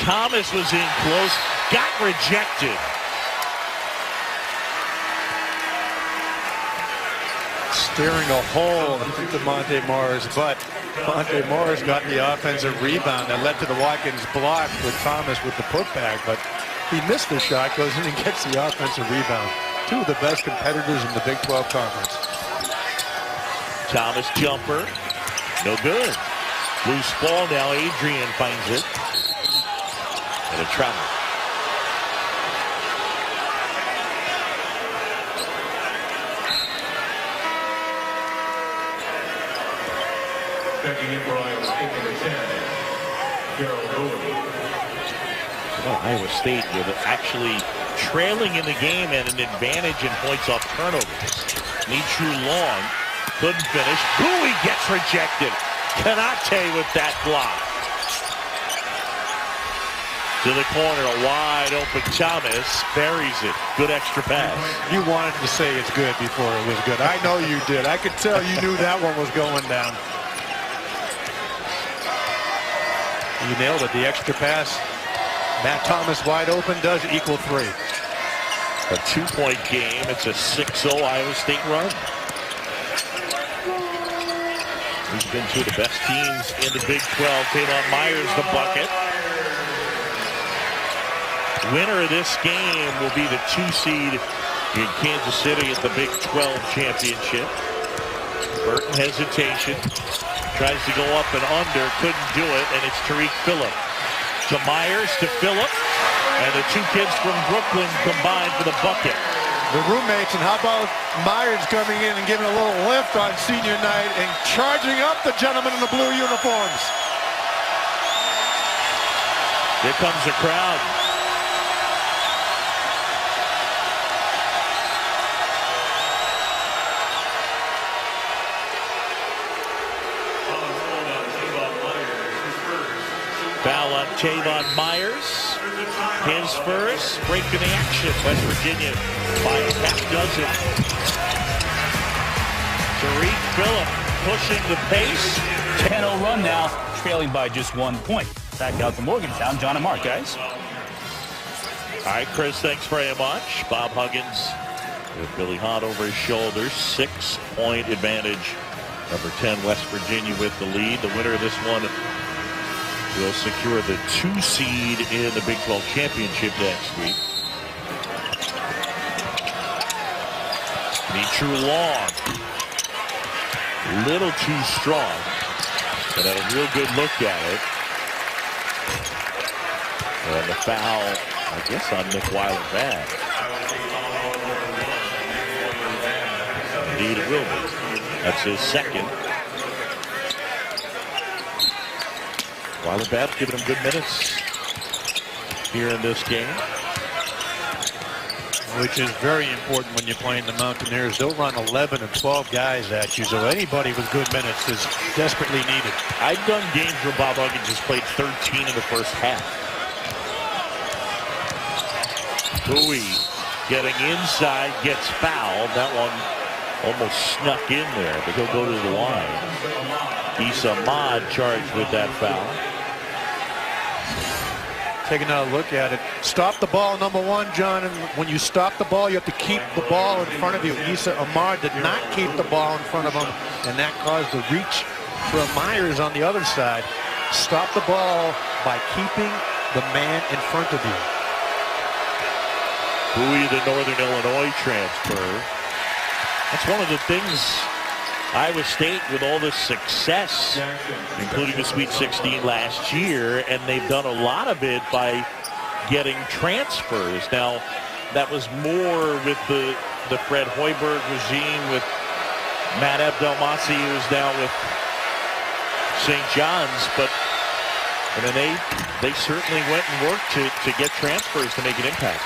Thomas was in close. Got rejected. Staring a hole into Monte Morris, but Monte Morris got the offensive rebound that led to the Watkins block with Thomas with the putback, but He missed the shot, goes in and gets the offensive rebound. Two of the best competitors in the Big 12 Conference. Thomas jumper. No good. Loose ball now. Adrian finds it. And a travel. Checking in for Iowa State, number 10, Gerald Bowie. Well, Iowa State with actually trailing in the game and an advantage in points off turnovers. Michu Long couldn't finish. Bowie gets rejected. Kanate with that block. To the corner, a wide open Thomas buries it. Good extra pass. You wanted to say it's good before it was good. I know you did. I could tell you knew that one was going down. You nailed it. The extra pass. Matt Thomas wide open does equal 3. A 2-point game. It's a 6-0 Iowa State run. He's been two of the best teams in the Big 12. Tavon Myers the bucket. Winner of this game will be the 2 seed in Kansas City at the Big 12 championship. Burton hesitation. Tries to go up and under. Couldn't do it. And it's Tariq Phillip. To Myers, to Phillip. And the 2 kids from Brooklyn combined for the bucket. The roommates, and how about Myers coming in and giving a little lift on senior night and charging up the gentlemen in the blue uniforms. Here comes the crowd. Foul on Tavon Myers. His first. Breaking the action. West Virginia by a half dozen. Tariq Phillip pushing the pace. 10-0 run now, trailing by just 1 point. Back out to Morgantown. John and Mark, guys. All right, Chris, thanks very much. Bob Huggins with Billy Hott over his shoulder. 6-point advantage. Number 10, West Virginia with the lead. The winner of this one will secure the 2 seed in the Big 12 championship next week. Michu Long. Little too strong. But had a real good look at it. And the foul, I guess, on Nick Weiler-Babb. Indeed it will be. That's his second. Weiler-Babb's giving him good minutes here in this game. Which is very important when you're playing the Mountaineers. They'll run 11 and 12 guys at you, so anybody with good minutes is desperately needed. I've done games where Bob Huggins has played 13 in the first half. Bowie getting inside, gets fouled. That one almost snuck in there, but he'll go to the line. Issa Ahmad charged with that foul. Taking another look at it. Stop the ball, number 1, John. And when you stop the ball, you have to keep the ball in front of you. Issa Ahmad did not keep the ball in front of him, and that caused the reach for Myers on the other side. Stop the ball by keeping the man in front of you. Bowie, the Northern Illinois transfer. That's one of the things Iowa State, with all this success, including the Sweet 16 last year, and they've done a lot of it by getting transfers. Now, that was more with the Fred Hoiberg regime, with Matt Abdelmassi, who's now with St. John's, but and then they certainly went and worked to get transfers to make an impact.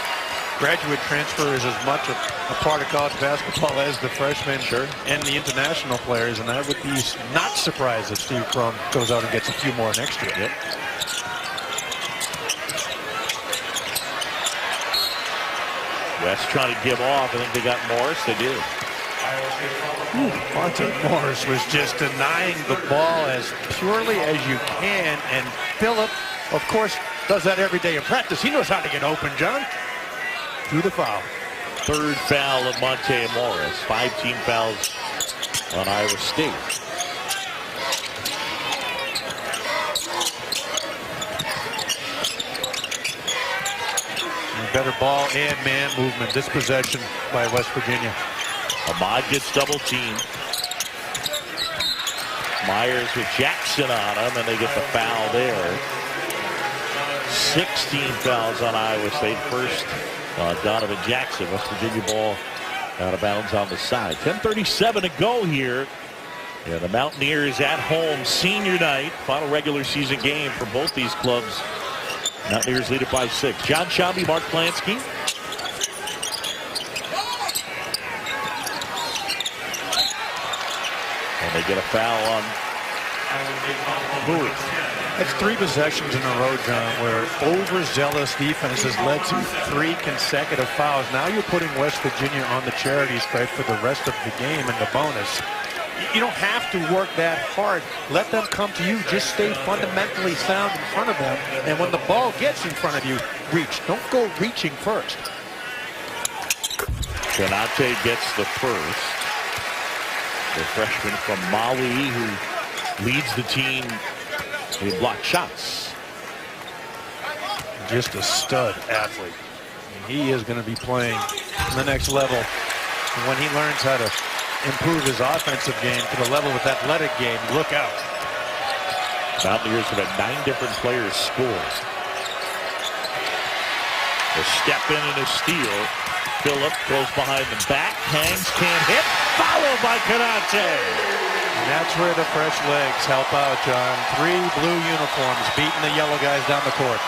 Graduate transfer is as much a part of college basketball as the freshmen and the international players, and I would be not surprised if Steve Prohm goes out and gets a few more next year. Yep. West trying to give off. I think they got Morris. They did. Monte Morris was just denying the ball as purely as you can, and Phillip, of course, does that every day in practice. He knows how to get open, John. Through the foul. 3rd foul of Monte Morris. 5 team fouls on Iowa State. better ball and man movement this possession by West Virginia. Ahmad gets double teamed. Myers with Jackson on him, and they get the foul there. 16 fouls on Iowa State. First, Donovan Jackson. West Virginia ball out of bounds on the side. 10:37 to go here. Yeah, the Mountaineers at home, senior night, final regular season game for both these clubs. Mountaineers lead it by 6. John Shambi, Mark Plansky. And they get a foul on Bowie. That's 3 possessions in a row, John, where overzealous defense has led to 3 consecutive fouls. Now you're putting West Virginia on the charity stripe for the rest of the game and the bonus. You don't have to work that hard. Let them come to you. Just stay fundamentally sound in front of them. And when the ball gets in front of you, reach. Don't go reaching first. Konate gets the first. The freshman from Mali who leads the team in blocked shots. Just a stud athlete. He is going to be playing the next level. And when he learns how to improve his offensive game to the level with athletic game, look out. Mountaineers have had 9 different players score. A step in and a steal. Phillip goes behind the back, hangs, can't hit, followed by Konate. And that's where the fresh legs help out, John. 3 blue uniforms beating the yellow guys down the court.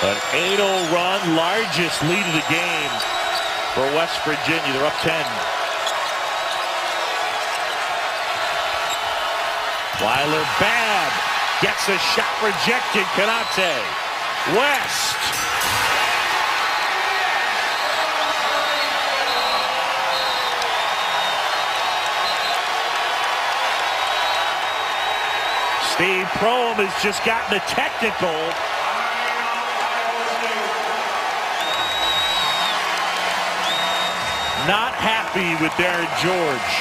An 8-0 run, largest lead of the game for West Virginia. They're up 10. Weiler bad. Gets a shot rejected. Konate. West. Steve Prohm has just gotten a technical. Not happy with Darren George.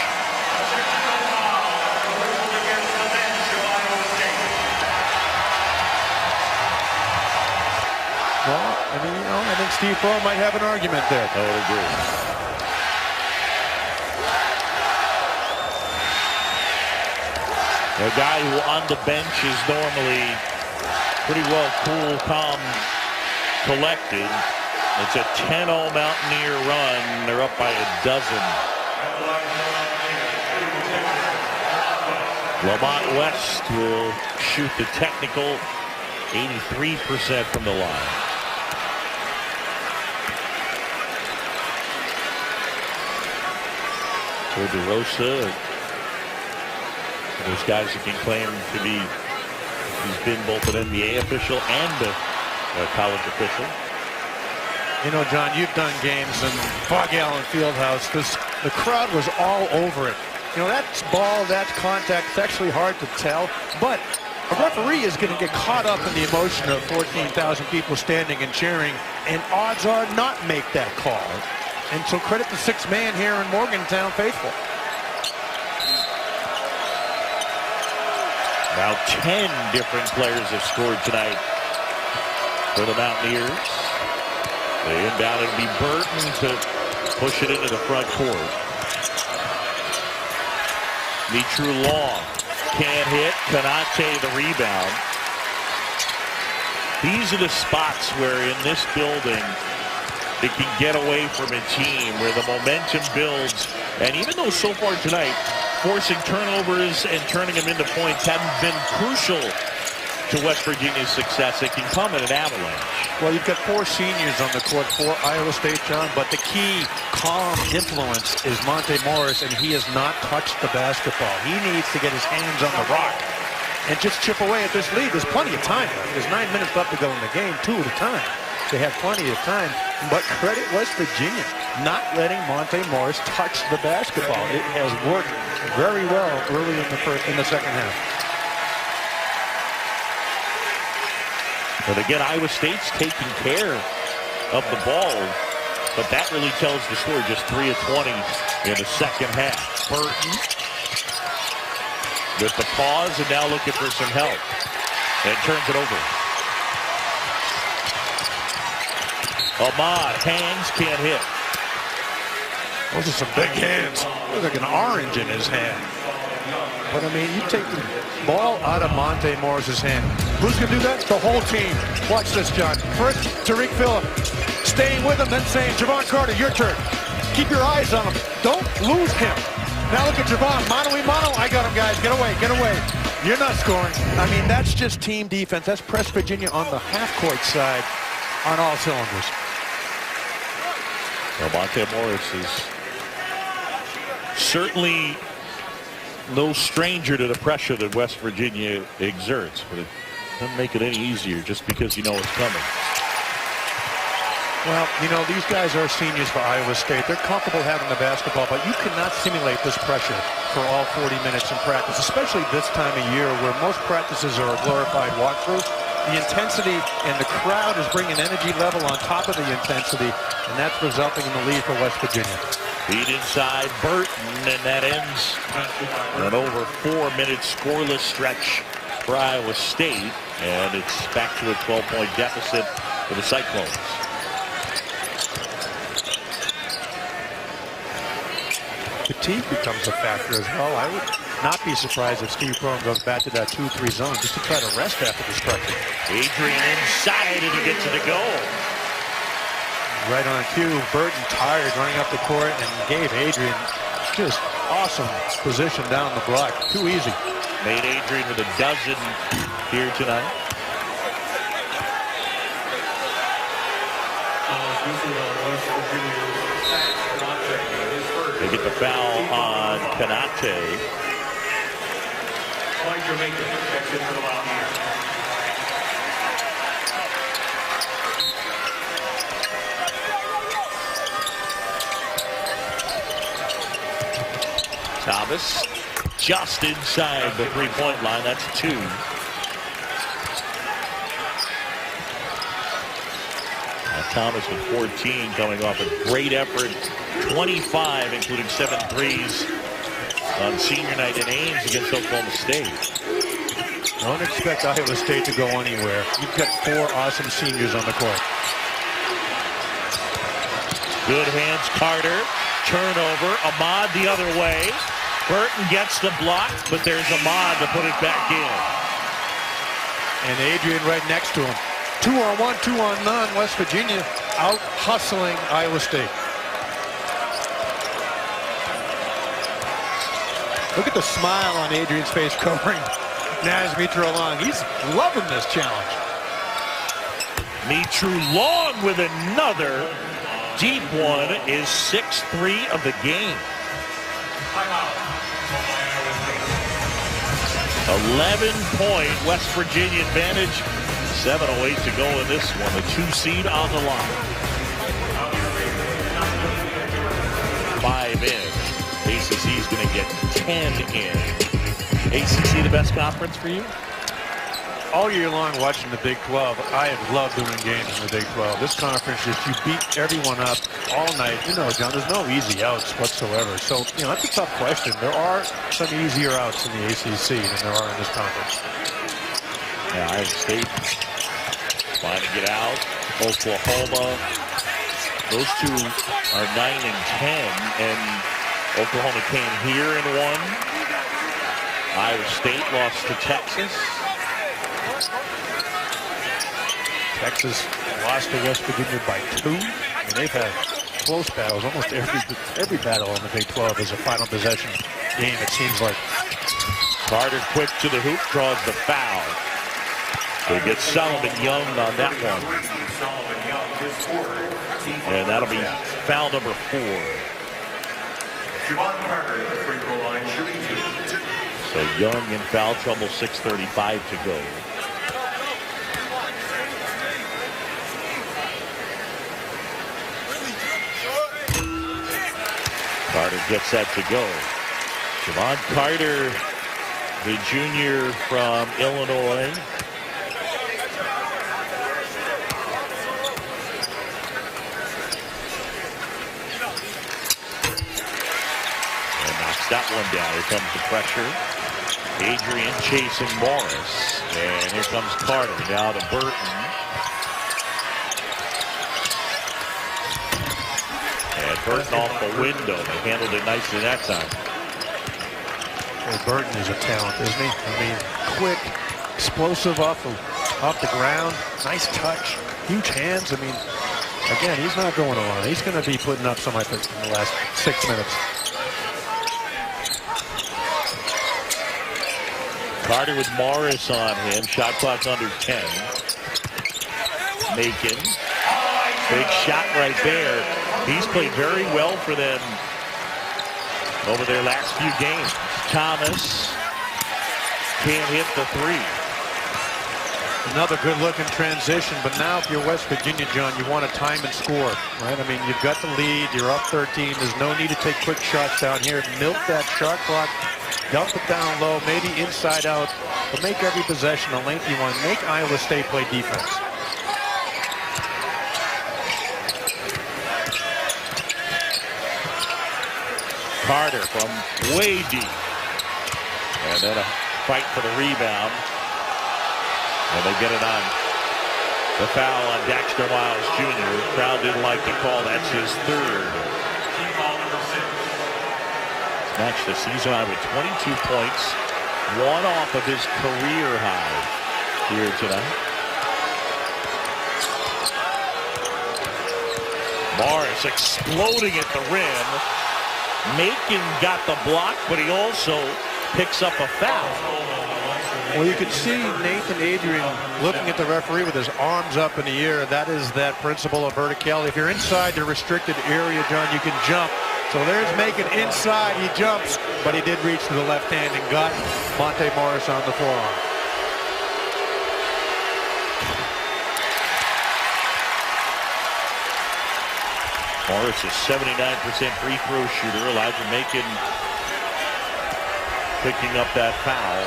Well, I mean, I think Steve Prohm might have an argument there. I would agree. A guy who on the bench is normally pretty well cool, calm, collected. It's a 10-0 Mountaineer run. They're up by 12. Lamont West will shoot the technical 83% from the line. For DeRosa, those guys who can claim to be, he's been both an NBA official and a college official. You know, John, you've done games in Fog Allen Fieldhouse. The crowd was all over it. You know, that's ball, that's contact. It's actually hard to tell. But a referee is going to get caught up in the emotion of 14,000 people standing and cheering, and odds are not make that call. And so credit the 6th man here in Morgantown faithful. Now 10 different players have scored tonight for the Mountaineers. They inbound, it'll be Burton to push it into the front court. Mitru Long can't hit. Konate the rebound. These are the spots where in this building it can get away from a team where the momentum builds. And even though so far tonight, forcing turnovers and turning them into points haven't been crucial to West Virginia's success, it can come in an avalanche. Well, you've got 4 seniors on the court for Iowa State, John, but the key calm influence is Monte Morris, and he has not touched the basketball. He needs to get his hands on the rock and just chip away at this lead. There's plenty of time. There's 9 minutes left to go in the game, 2 at a time. They have plenty of time, but credit West Virginia not letting Monte Morris touch the basketball. It has worked very well early in the second half. But again, Iowa State's taking care of the ball, but that really tells the story. Just 3 of 20 in the second half. Burton with the pause and now looking for some help and turns it over. Ahmad hangs, can't hit. Those are some big hands. Looks like an orange in his hand. But I mean, you take the ball out of Monte Morris's hand. Who's going to do that? The whole team. Watch this, John. First, Tariq Phillip staying with him, then saying, Javon Carter, your turn. Keep your eyes on him. Don't lose him. Now look at Javon. Mano-a-mano. I got him, guys. Get away. Get away. You're not scoring. I mean, that's just team defense. That's Press Virginia on the half-court side on all cylinders. Well, Monte Morris is certainly no stranger to the pressure that West Virginia exerts, but it doesn't make it any easier just because you know it's coming. Well, you know, these guys are seniors for Iowa State. They're comfortable having the basketball, but you cannot simulate this pressure for all 40 minutes in practice, especially this time of year where most practices are a glorified walkthrough. The intensity and the crowd is bringing energy level on top of the intensity, and that's resulting in the lead for West Virginia. Feed inside Burton, and that ends an over 4-minute scoreless stretch for Iowa State, and it's back to a 12-point deficit for the Cyclones. Fatigue becomes a factor as well. I would not be surprised if Steve Prohm goes back to that 2-3 zone just to try to rest after this pressure. Adrian inside, and he gets to the goal. Right on cue, Burton tired running up the court and gave Adrian just awesome position down the block. Too easy. Made Adrian with a dozen here tonight. They get the foul on Kanate. Thomas just inside the three-point line. That's 2. Thomas with 14 coming off a great effort. 25, including 7 threes on senior night in Ames against Oklahoma State. Don't expect Iowa State to go anywhere. You've got 4 awesome seniors on the court. Good hands, Carter. Turnover. Ahmad the other way. Burton gets the block, but there's Ahmad to put it back in. And Adrian right next to him. 2-on-1, 2-on-none. West Virginia out hustling Iowa State. Look at the smile on Adrian's face covering Naz Mitru-Long. He's loving this challenge. Mitru-Long with another deep one is 6-3 of the game. 11-point West Virginia advantage. 7:08 to go in this one. The 2 seed on the line. 5 in. ACC is going to get 10 in. ACC the best conference for you? All year long watching the Big 12, I have loved doing games in the Big 12. This conference, just you beat everyone up all night. You know, John, there's no easy outs whatsoever. So, you know, that's a tough question. There are some easier outs in the ACC than there are in this conference. Yeah, Iowa State trying to get out. Oklahoma, those two are 9 and 10, and Oklahoma came here and won. Iowa State lost to Texas. Texas lost to West Virginia by 2, and they've had close battles. Almost every battle in the Big 12 is a final possession game, it seems like. Carter quick to the hoop, draws the foul. They get Solomon Young on that one. And that'll be foul number 4. So Young in foul trouble, 6:35 to go. Carter gets that to go. Javon Carter, the junior from Illinois. And knocks that one down. Here comes the pressure. Adrian chasing Morris. And here comes Carter. Now to Burton. Burton off the window. They handled it nicely that time. Well, Burton is a talent, isn't he? I mean, quick, explosive off the ground, nice touch, huge hands. I mean, again, he's not going alone. He's going to be putting up some effort in the last 6 minutes. Carter with Morris on him. Shot clock's under 10. Macon. Big shot right there. He's played very well for them over their last few games. Thomas can't hit the three. Another good-looking transition, but now if you're West Virginia, John, you want to time and score, right? I mean, you've got the lead. You're up 13. There's no need to take quick shots down here. Milk that shot clock. Dump it down low, maybe inside out, but make every possession a lengthy one. Make Iowa State play defense. Carter from way deep. And then a fight for the rebound. And they get it on the foul on Daxter Miles Jr. Crowd didn't like the call. That's his third. Matched the season high with 22 points. One off of his career high here tonight. Morris exploding at the rim. Macon got the block, but he also picks up a foul. Well, you can see Nathan Adrian looking at the referee with his arms up in the air. That is that principle of verticality. If you're inside the restricted area, John, you can jump. So there's Macon inside. He jumps, but he did reach to the left hand and got Monte Morris on the forearm. Morris is 79% free throw shooter. Elijah Macon picking up that foul.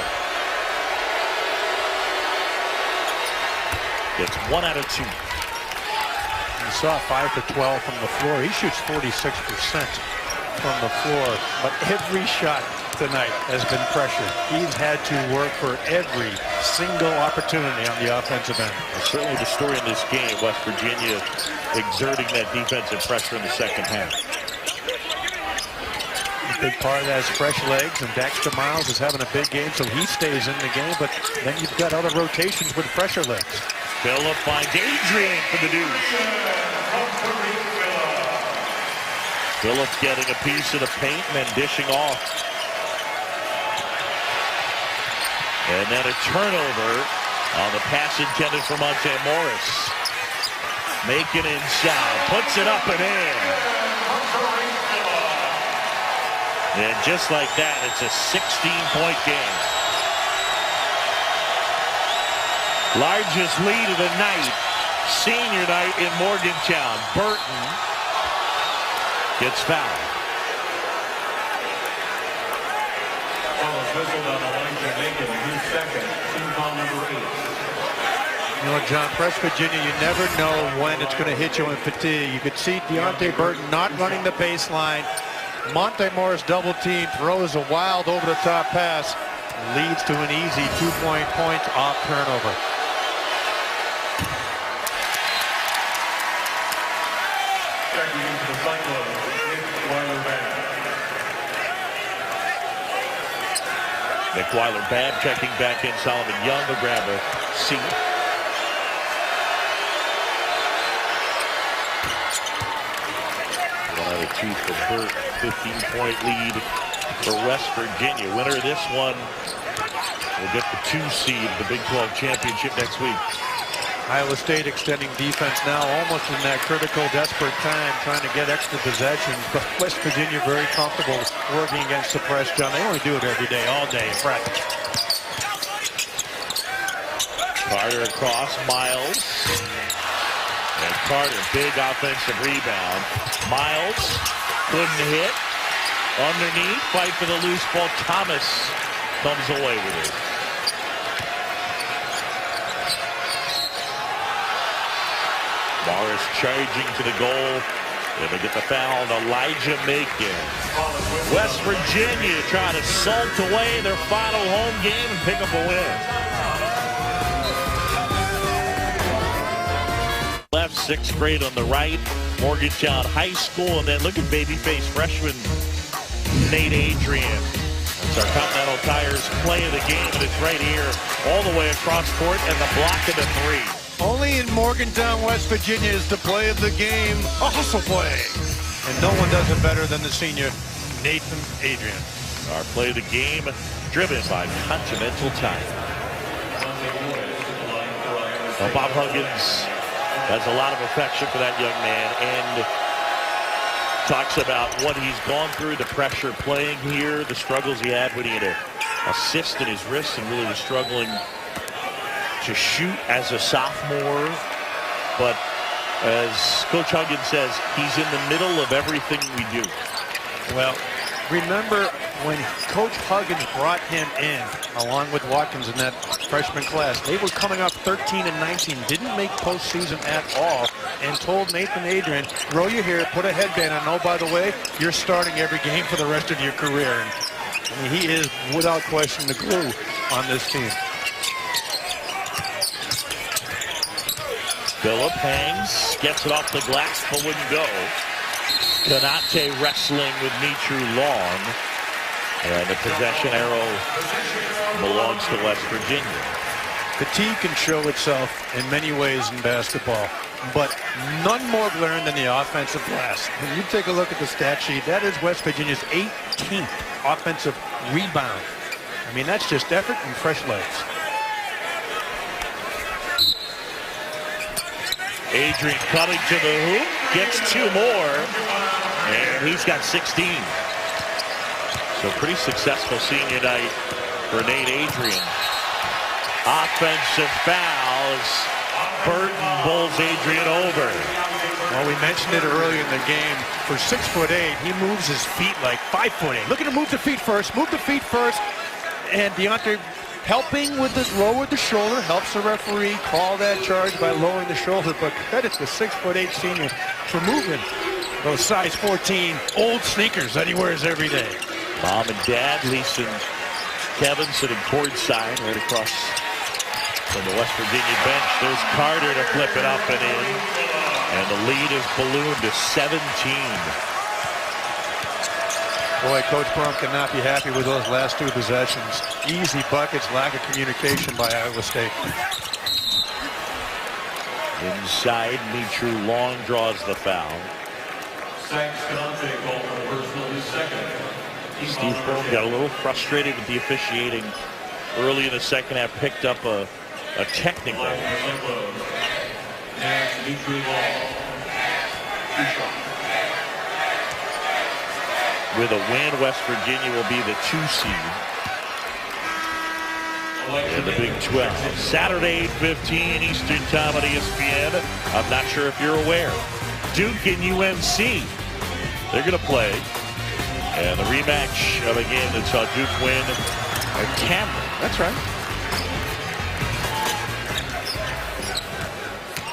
It's 1 out of 2. You saw 5 for 12 from the floor. He shoots 46% from the floor, but every shot tonight has been pressured. He's had to work for every single opportunity on the offensive end. Well, certainly the story in this game, West Virginia exerting that defensive pressure in the second half. A big part of that is fresh legs, and Daxter Miles is having a big game, so he stays in the game, but then you've got other rotations with fresher legs. Phillip finds Adrian for the deuce. Phillip getting a piece of the paint and then dishing off. And then a turnover on the pass intended for Monte Morris. Macon inside, puts it up and in. And just like that, it's a 16-point game. Largest lead of the night, senior night in Morgantown. Burton gets fouled. You know, John, West Virginia, you never know when it's going to hit you in fatigue. You could see Deontay Burton not running the baseline. Monte Morris double team, throws a wild over-the-top pass, leads to an easy 2-point points off turnover. Checking into the Cyclones, Nick Weiler-Babb. Nick Weiler-Babb checking back in. Solomon Young will grab a seat. One out of 2 for Burt. 15-point lead for West Virginia. Winner of this one will get the 2 seed, the Big 12 championship next week. Iowa State extending defense now, almost in that critical, desperate time, trying to get extra possessions. But West Virginia very comfortable working against the press, John. They only do it every day, all day in practice. Carter across, Miles. And Carter, big offensive rebound. Miles couldn't hit. Underneath, fight for the loose ball. Thomas comes away with it. Morris charging to the goal. And they get the foul on Elijah Macon. West Virginia trying to salt away their final home game and pick up a win. Left 6th grade on the right, Morgantown High School, and then look at babyface freshman Nate Adrian. That's our Continental Tires play of the game, and it's right here, all the way across court, and the block of the 3. Only in Morgantown, West Virginia is the play of the game, a hustle play. And no one does it better than the senior, Nathan Adrian. Our play of the game, driven by Continental Tire. Well, Bob Huggins has a lot of affection for that young man and talks about what he's gone through, the pressure playing here, the struggles he had when he had a cyst in his wrist and really was struggling to shoot as a sophomore. But as Coach Huggins says, he's in the middle of everything we do. Well, remember when Coach Huggins brought him in, along with Watkins in that freshman class, they were coming up 13 and 19, didn't make postseason at all, and told Nathan Adrian, grow your hair, put a headband on. Oh, by the way, you're starting every game for the rest of your career. And I mean, he is, without question, the glue on this team. Phillip hangs, gets it off the glass, but wouldn't go. Konate wrestling with Mitru Long. And the possession arrow belongs to West Virginia. Fatigue can show itself in many ways in basketball, but none more glaring than the offensive glass. When you take a look at the stat sheet, that is West Virginia's 18th offensive rebound. I mean, that's just effort and fresh legs. Adrian coming to the hoop, gets 2 more, and he's got 16. So pretty successful senior night for Nate Adrian. Offensive fouls. Burton bowls Adrian over. Well, we mentioned it earlier in the game. For 6'8", he moves his feet like 5'8". Look at him move the feet first. Move the feet first. And Deontay helping with the lower the shoulder, helps the referee call that charge by lowering the shoulder. But credit the 6'8" senior for moving those size 14 old sneakers that he wears every day. Mom and Dad, Lisa and Kevin sitting courtside right across from the West Virginia bench. There's Carter to flip it up and in. And the lead is ballooned to 17. Boy, Coach Brum cannot be happy with those last 2 possessions. Easy buckets, lack of communication by Iowa State. Inside, Mitru Long draws the foul. Steve Brum got a little frustrated with the officiating early in the second half, picked up a technical. With a win, West Virginia will be the 2 seed in the Big 12. Saturday, 8:15 Eastern Time on ESPN. I'm not sure if you're aware. Duke and UNC, they're going to play. And the rematch of a game that saw Duke win at Cameron. That's right.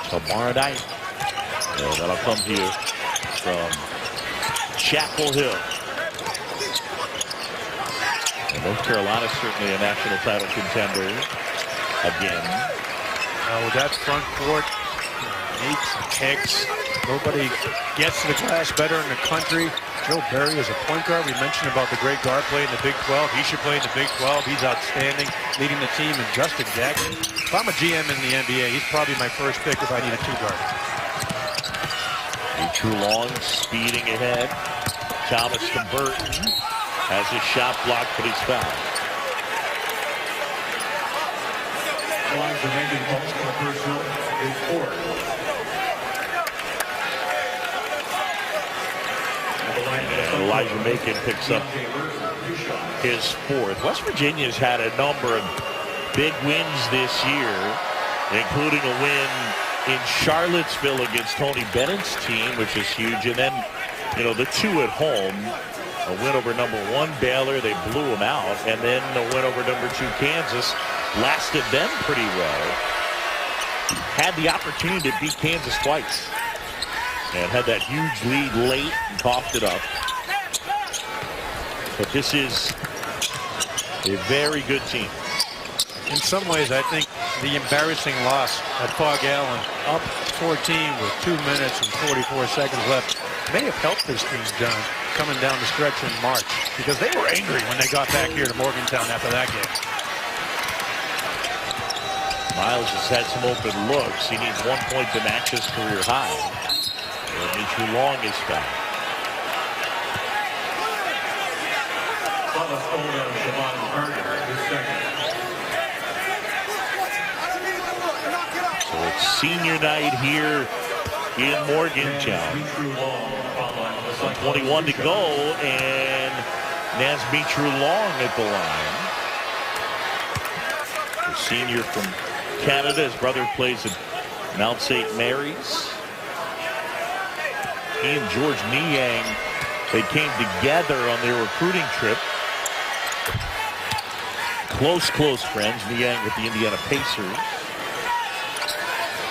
Tomorrow night. That'll come to you from Chapel Hill. And North Carolina certainly a national title contender again. With that front court, Meeks and Hicks, nobody gets to the glass better in the country. Joe Barry is a point guard. We mentioned about the great guard play in the Big 12. He should play in the Big 12. He's outstanding, leading the team. And Justin Jackson, if I'm a GM in the NBA, he's probably my first pick if I need a 2-guard. Mitru Long speeding ahead. Thomas to Burton has his shot blocked, but he's fouled. And Elijah Macon picks up his 4th. West Virginia's had a number of big wins this year, including a win in Charlottesville against Tony Bennett's team, which is huge. And then, you know, the 2 at home, a win over number 1 Baylor, they blew them out. And then a win over number 2 Kansas, lasted them pretty well. Had the opportunity to beat Kansas twice. And had that huge lead late and coughed it up. But this is a very good team. In some ways, I think the embarrassing loss at Fog Allen, up 14 with 2 minutes and 44 seconds left. May have helped this team, John, coming down the stretch in March, because they were angry when they got back here to Morgantown after that game. Miles has had some open looks. He needs 1 point to match his career high. Mitchell Long is back. Butler stole down Javon Carter, his second. So it's senior night here in Morgantown. 21 to go, and Nazmitru Long at the line. The senior from Canada. His brother plays at Mount St. Mary's. He and George Niang, they came together on their recruiting trip. Close friends. Niang with the Indiana Pacers.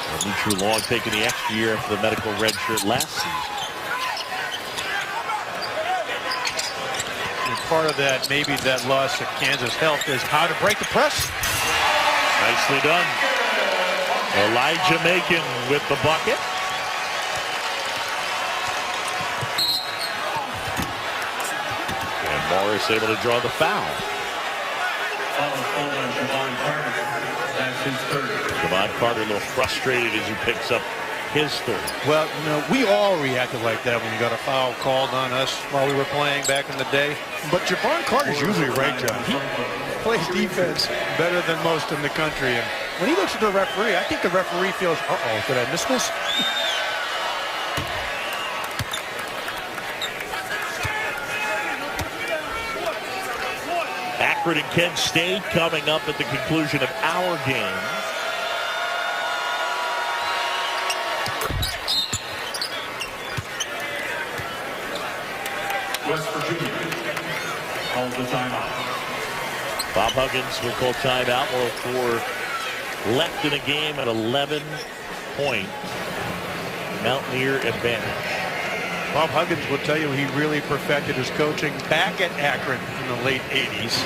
Nazmitru Long taking the extra year after the medical red shirt last season. And part of that, maybe that loss at Kansas helped, is how to break the press. Nicely done. Elijah Macon with the bucket. And Morris able to draw the foul. Javon Carter. That's his third. Javon Carter a little frustrated as he picks up his third. Well, you know, we all reacted like that when we got a foul called on us while we were playing back in the day. But Javon Carter's usually right, John. He plays defense better than most in the country. And when he looks at the referee, I think the referee feels, uh-oh, did I miss this? Akron and Kent State coming up at the conclusion of our game. West Virginia calls the timeout. Bob Huggins will call timeout. 1:04 left in the game, at 11-point Mountaineer advantage. Bob Huggins will tell you he really perfected his coaching back at Akron in the late 80s,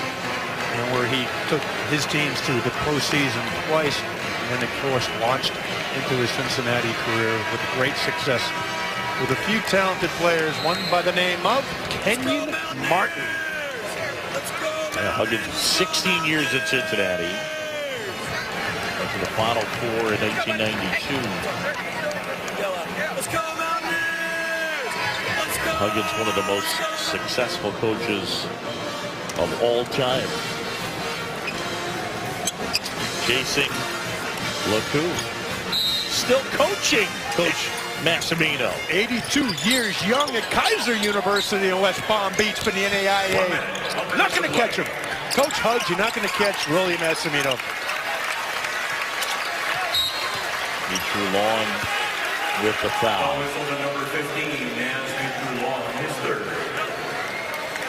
and where he took his teams to the postseason twice, and then, of course, launched into his Cincinnati career with great success with a few talented players, one by the name of Kenyon Martin. Huggins, 16 years at Cincinnati. Went to the Final Four in 1992. Huggins, one of the most successful coaches of all time. Chasing LeCoux. Still coaching, Coach Massimino. 82 years young at Kaiser University in West Palm Beach for the NAIA. Not going to catch him. Coach Hugs, you're not going to catch Willie Massimino. Mitchell Long with the foul. Number 15, Nazmitru Long, his third.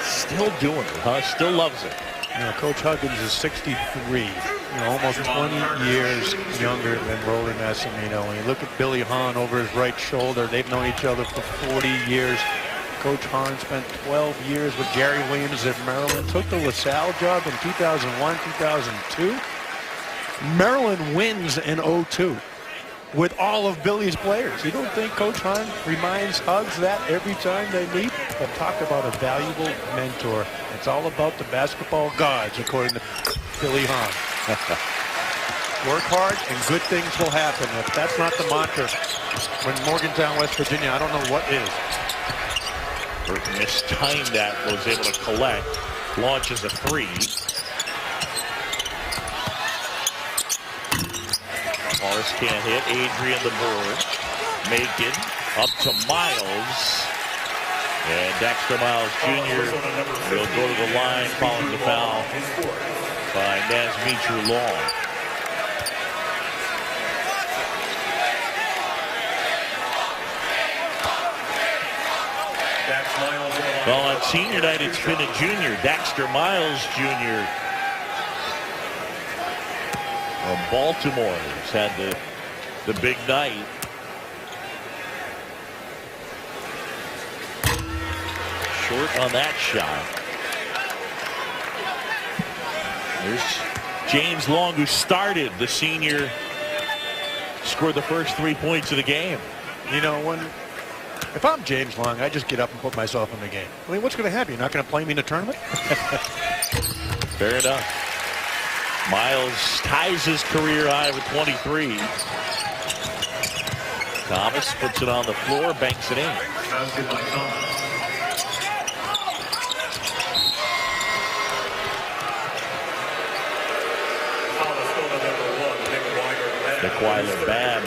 Still doing it, huh? Still loves it. You know, Coach Huggins is 63. You know, almost 20 years younger than Rollie Massimino. When you look at Billy Hahn over his right shoulder, they've known each other for 40 years. Coach Hahn spent 12 years with Gary Williams at Maryland. Took the LaSalle job in 2001, 2002. Maryland wins in 2002 with all of Billy's players. You don't think Coach Hahn reminds Hugs that every time they meet? But talk about a valuable mentor. It's all about the basketball gods, according to Billy Hahn. Work hard and good things will happen. If that's not the mantra when Morgantown, West Virginia, I don't know what is. Burton mistimed that, was able to collect. Launches a three. Morris can't hit. Adrian the board. Macon up to Miles. And Dexter Miles Jr. will go to the line following the foul by Nazmitru Long. Well, on senior night, it's been a junior, Dexter Miles Jr. from Baltimore has had the big night. Short on that shot. There's James Long, who started, the senior scored the first 3 points of the game. You know, if I'm James Long, I just get up and put myself in the game. I mean, what's going to happen? You're not going to play me in the tournament? Fair enough. Miles ties his career high with 23. Thomas puts it on the floor, banks it in. Nick Weiler-Babb,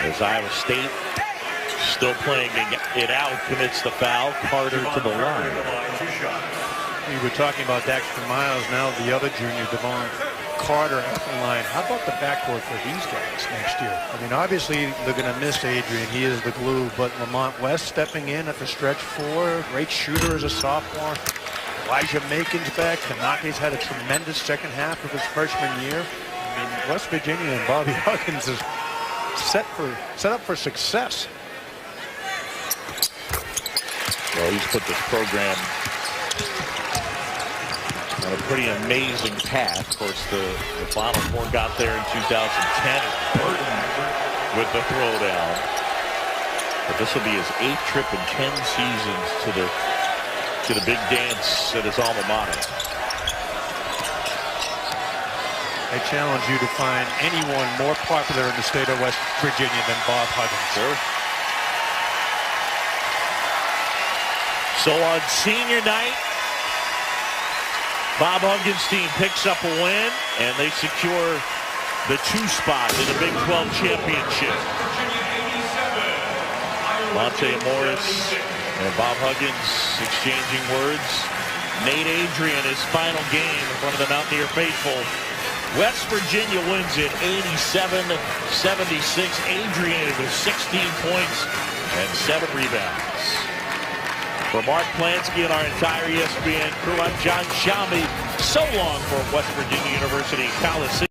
as Iowa State still playing it out, commits the foul. Carter to the line. We were talking about Daxter Miles, now the other junior, Devon Carter at the line. How about the backcourt for these guys next year? I mean, obviously they're going to miss Adrian. He is the glue, but Lamont West stepping in at the stretch four. Great shooter as a sophomore. Elijah Makin's back. Tanake's had a tremendous second half of his freshman year. I mean, West Virginia and Bobby Huggins is set up for success. Well, he's put this program on a pretty amazing path. Of course, the Final Four got there in 2010. Burton with the throwdown. But this will be his 8th trip in 10 seasons to the big dance at his alma mater. I challenge you to find anyone more popular in the state of West Virginia than Bob Huggins. Sure. So on senior night, Bob Huggins' team picks up a win, and they secure the 2 spot in the Big 12 championship. Monte Morris and Bob Huggins exchanging words. Nate Adrian, his final game in front of the Mountaineer faithful. West Virginia wins it 87-76. Adrian with 16 points and 7 rebounds. For Mark Plansky and our entire ESPN crew, I'm John Shalmy. So long for West Virginia University Coliseum.